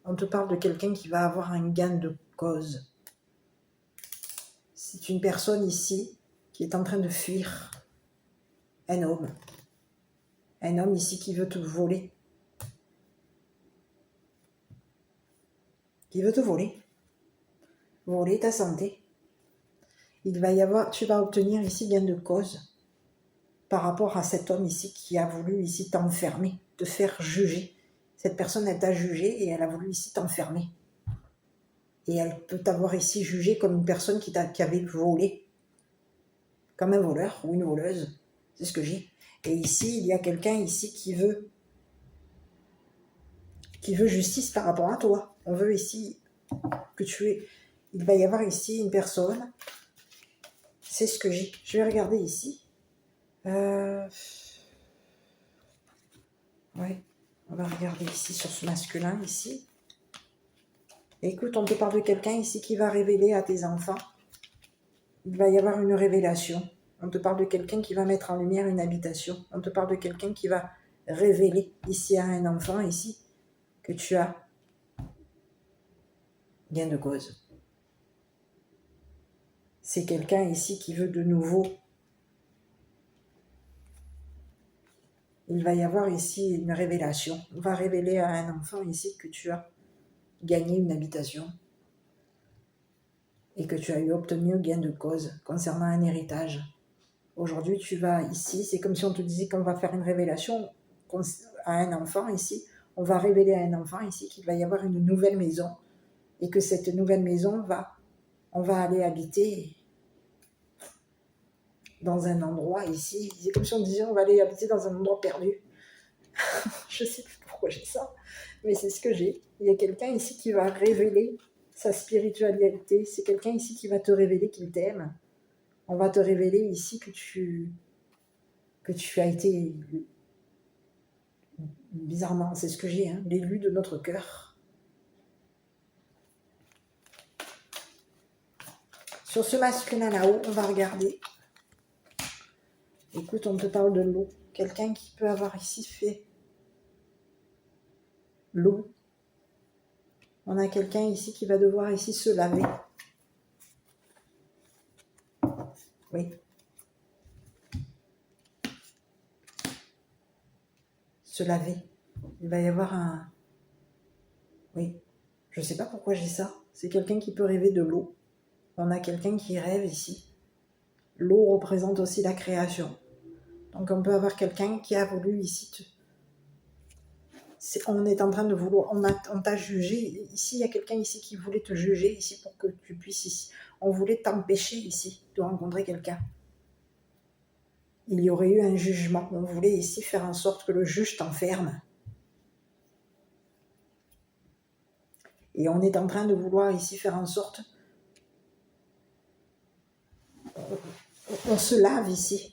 On te parle de quelqu'un qui va avoir un gain de cause. C'est une personne ici qui est en train de fuir un homme. Un homme ici qui veut te voler. Qui veut te voler. Voler ta santé. Il va y avoir... Tu vas obtenir ici gain de cause par rapport à cet homme ici qui a voulu ici t'enfermer, te faire juger. Cette personne, elle t'a jugé et elle a voulu ici t'enfermer. Et elle peut t'avoir ici jugé comme une personne qui avait volé. Comme un voleur ou une voleuse. C'est ce que j'ai. Et ici, il y a quelqu'un ici qui veut justice par rapport à toi. On veut ici que tu aies... Il va y avoir ici une personne. C'est ce que j'ai. Je vais regarder ici. Ouais. On va regarder ici sur ce masculin ici. Écoute, on te parle de quelqu'un ici qui va révéler à tes enfants. Il va y avoir une révélation. On te parle de quelqu'un qui va mettre en lumière une habitation. On te parle de quelqu'un qui va révéler ici à un enfant ici que tu as gain de cause. C'est quelqu'un ici qui veut de nouveau. Il va y avoir ici une révélation. On va révéler à un enfant ici que tu as gagné une habitation et que tu as eu obtenu gain de cause concernant un héritage. Aujourd'hui, tu vas ici, c'est comme si on te disait qu'on va faire une révélation à un enfant ici. On va révéler à un enfant ici qu'il va y avoir une nouvelle maison et que cette nouvelle maison on va aller habiter dans un endroit ici. C'est comme si on disait on va aller habiter dans un endroit perdu. Je sais plus pourquoi j'ai ça, mais c'est ce que j'ai. Il y a quelqu'un ici qui va révéler sa spiritualité. C'est quelqu'un ici qui va te révéler qu'il t'aime. On va te révéler ici que tu as été, bizarrement, c'est ce que j'ai, l'élu de notre cœur. Sur ce masculin là-haut, on va regarder. Écoute, on te parle de l'eau. Quelqu'un qui peut avoir ici fait l'eau. On a quelqu'un ici qui va devoir ici se laver. Oui. Se laver. Il va y avoir un... Oui. Je ne sais pas pourquoi j'ai ça. C'est quelqu'un qui peut rêver de l'eau. On a quelqu'un qui rêve ici. L'eau représente aussi la création. Donc on peut avoir quelqu'un qui a voulu ici on est en train de vouloir, on t'a jugé. Ici, il y a quelqu'un ici qui voulait te juger ici pour que tu puisses ici. On voulait t'empêcher ici de rencontrer quelqu'un. Il y aurait eu un jugement. On voulait ici faire en sorte que le juge t'enferme. Et on est en train de vouloir ici faire en sorte... On se lave ici.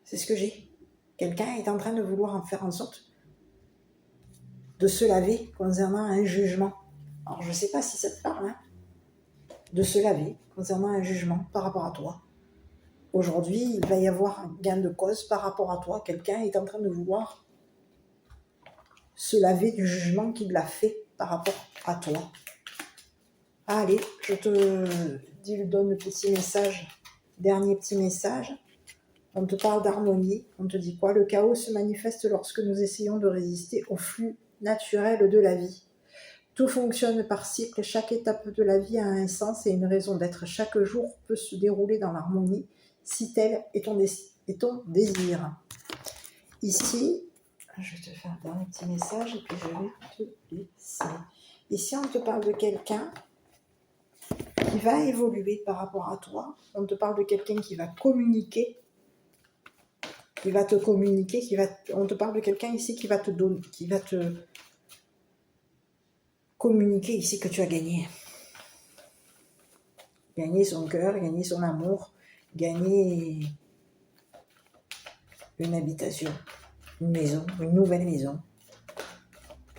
C'est ce que j'ai. Quelqu'un est en train de vouloir en faire en sorte de se laver concernant un jugement. Alors, je ne sais pas si ça te parle, de se laver concernant un jugement par rapport à toi. Aujourd'hui, il va y avoir un gain de cause par rapport à toi. Quelqu'un est en train de vouloir se laver du jugement qu'il a fait par rapport à toi. Allez, je te donne le petit message, dernier petit message. On te parle d'harmonie, on te dit quoi? Le chaos se manifeste lorsque nous essayons de résister au flux naturel de la vie. Tout fonctionne par cycle, chaque étape de la vie a un sens et une raison d'être. Chaque jour peut se dérouler dans l'harmonie, si tel est ton désir. Ici, je vais te faire un dernier petit message et puis je vais te laisser. Ici, on te parle de quelqu'un qui va évoluer par rapport à toi. On te parle de quelqu'un qui va communiquer, qui va te communiquer, on te parle de quelqu'un ici qui va te donner, qui va te communiquer ici que tu as gagné. Gagner son cœur, gagner son amour, gagner une habitation, une maison, une nouvelle maison.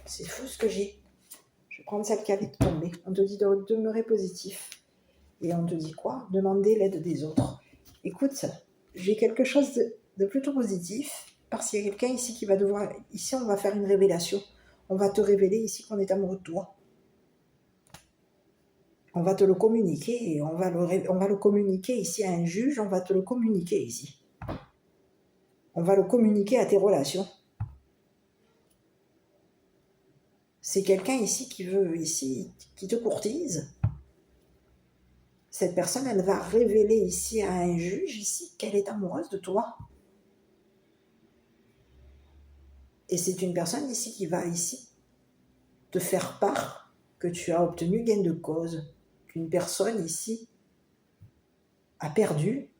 C'est fou ce que j'ai. Je vais prendre celle qui allait te tomber. On te dit de demeurer positif. Et on te dit quoi? Demander l'aide des autres. Écoute, j'ai quelque chose de plutôt positif, parce qu'il y a quelqu'un ici qui va devoir... Ici, on va faire une révélation. On va te révéler ici qu'on est amoureux de toi. On va te le communiquer et on va le communiquer ici à un juge, on va te le communiquer ici. On va le communiquer à tes relations. C'est quelqu'un ici qui veut, ici, qui te courtise. Cette personne, elle va révéler ici à un juge, ici, qu'elle est amoureuse de toi. Et c'est une personne ici qui va ici te faire part que tu as obtenu gain de cause. Qu'une personne ici a perdu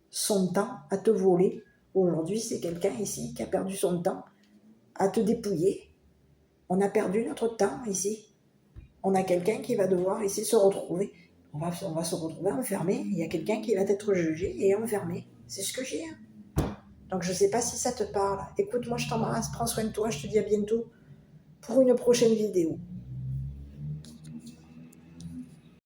son temps à te voler. Aujourd'hui, c'est quelqu'un ici qui a perdu son temps à te dépouiller. On a perdu notre temps ici. On a quelqu'un qui va devoir ici se retrouver. On va se retrouver enfermé. Il y a quelqu'un qui va être jugé et enfermé. C'est ce que j'ai. Donc, je ne sais pas si ça te parle. Écoute, moi, je t'embrasse. Prends soin de toi. Je te dis à bientôt pour une prochaine vidéo.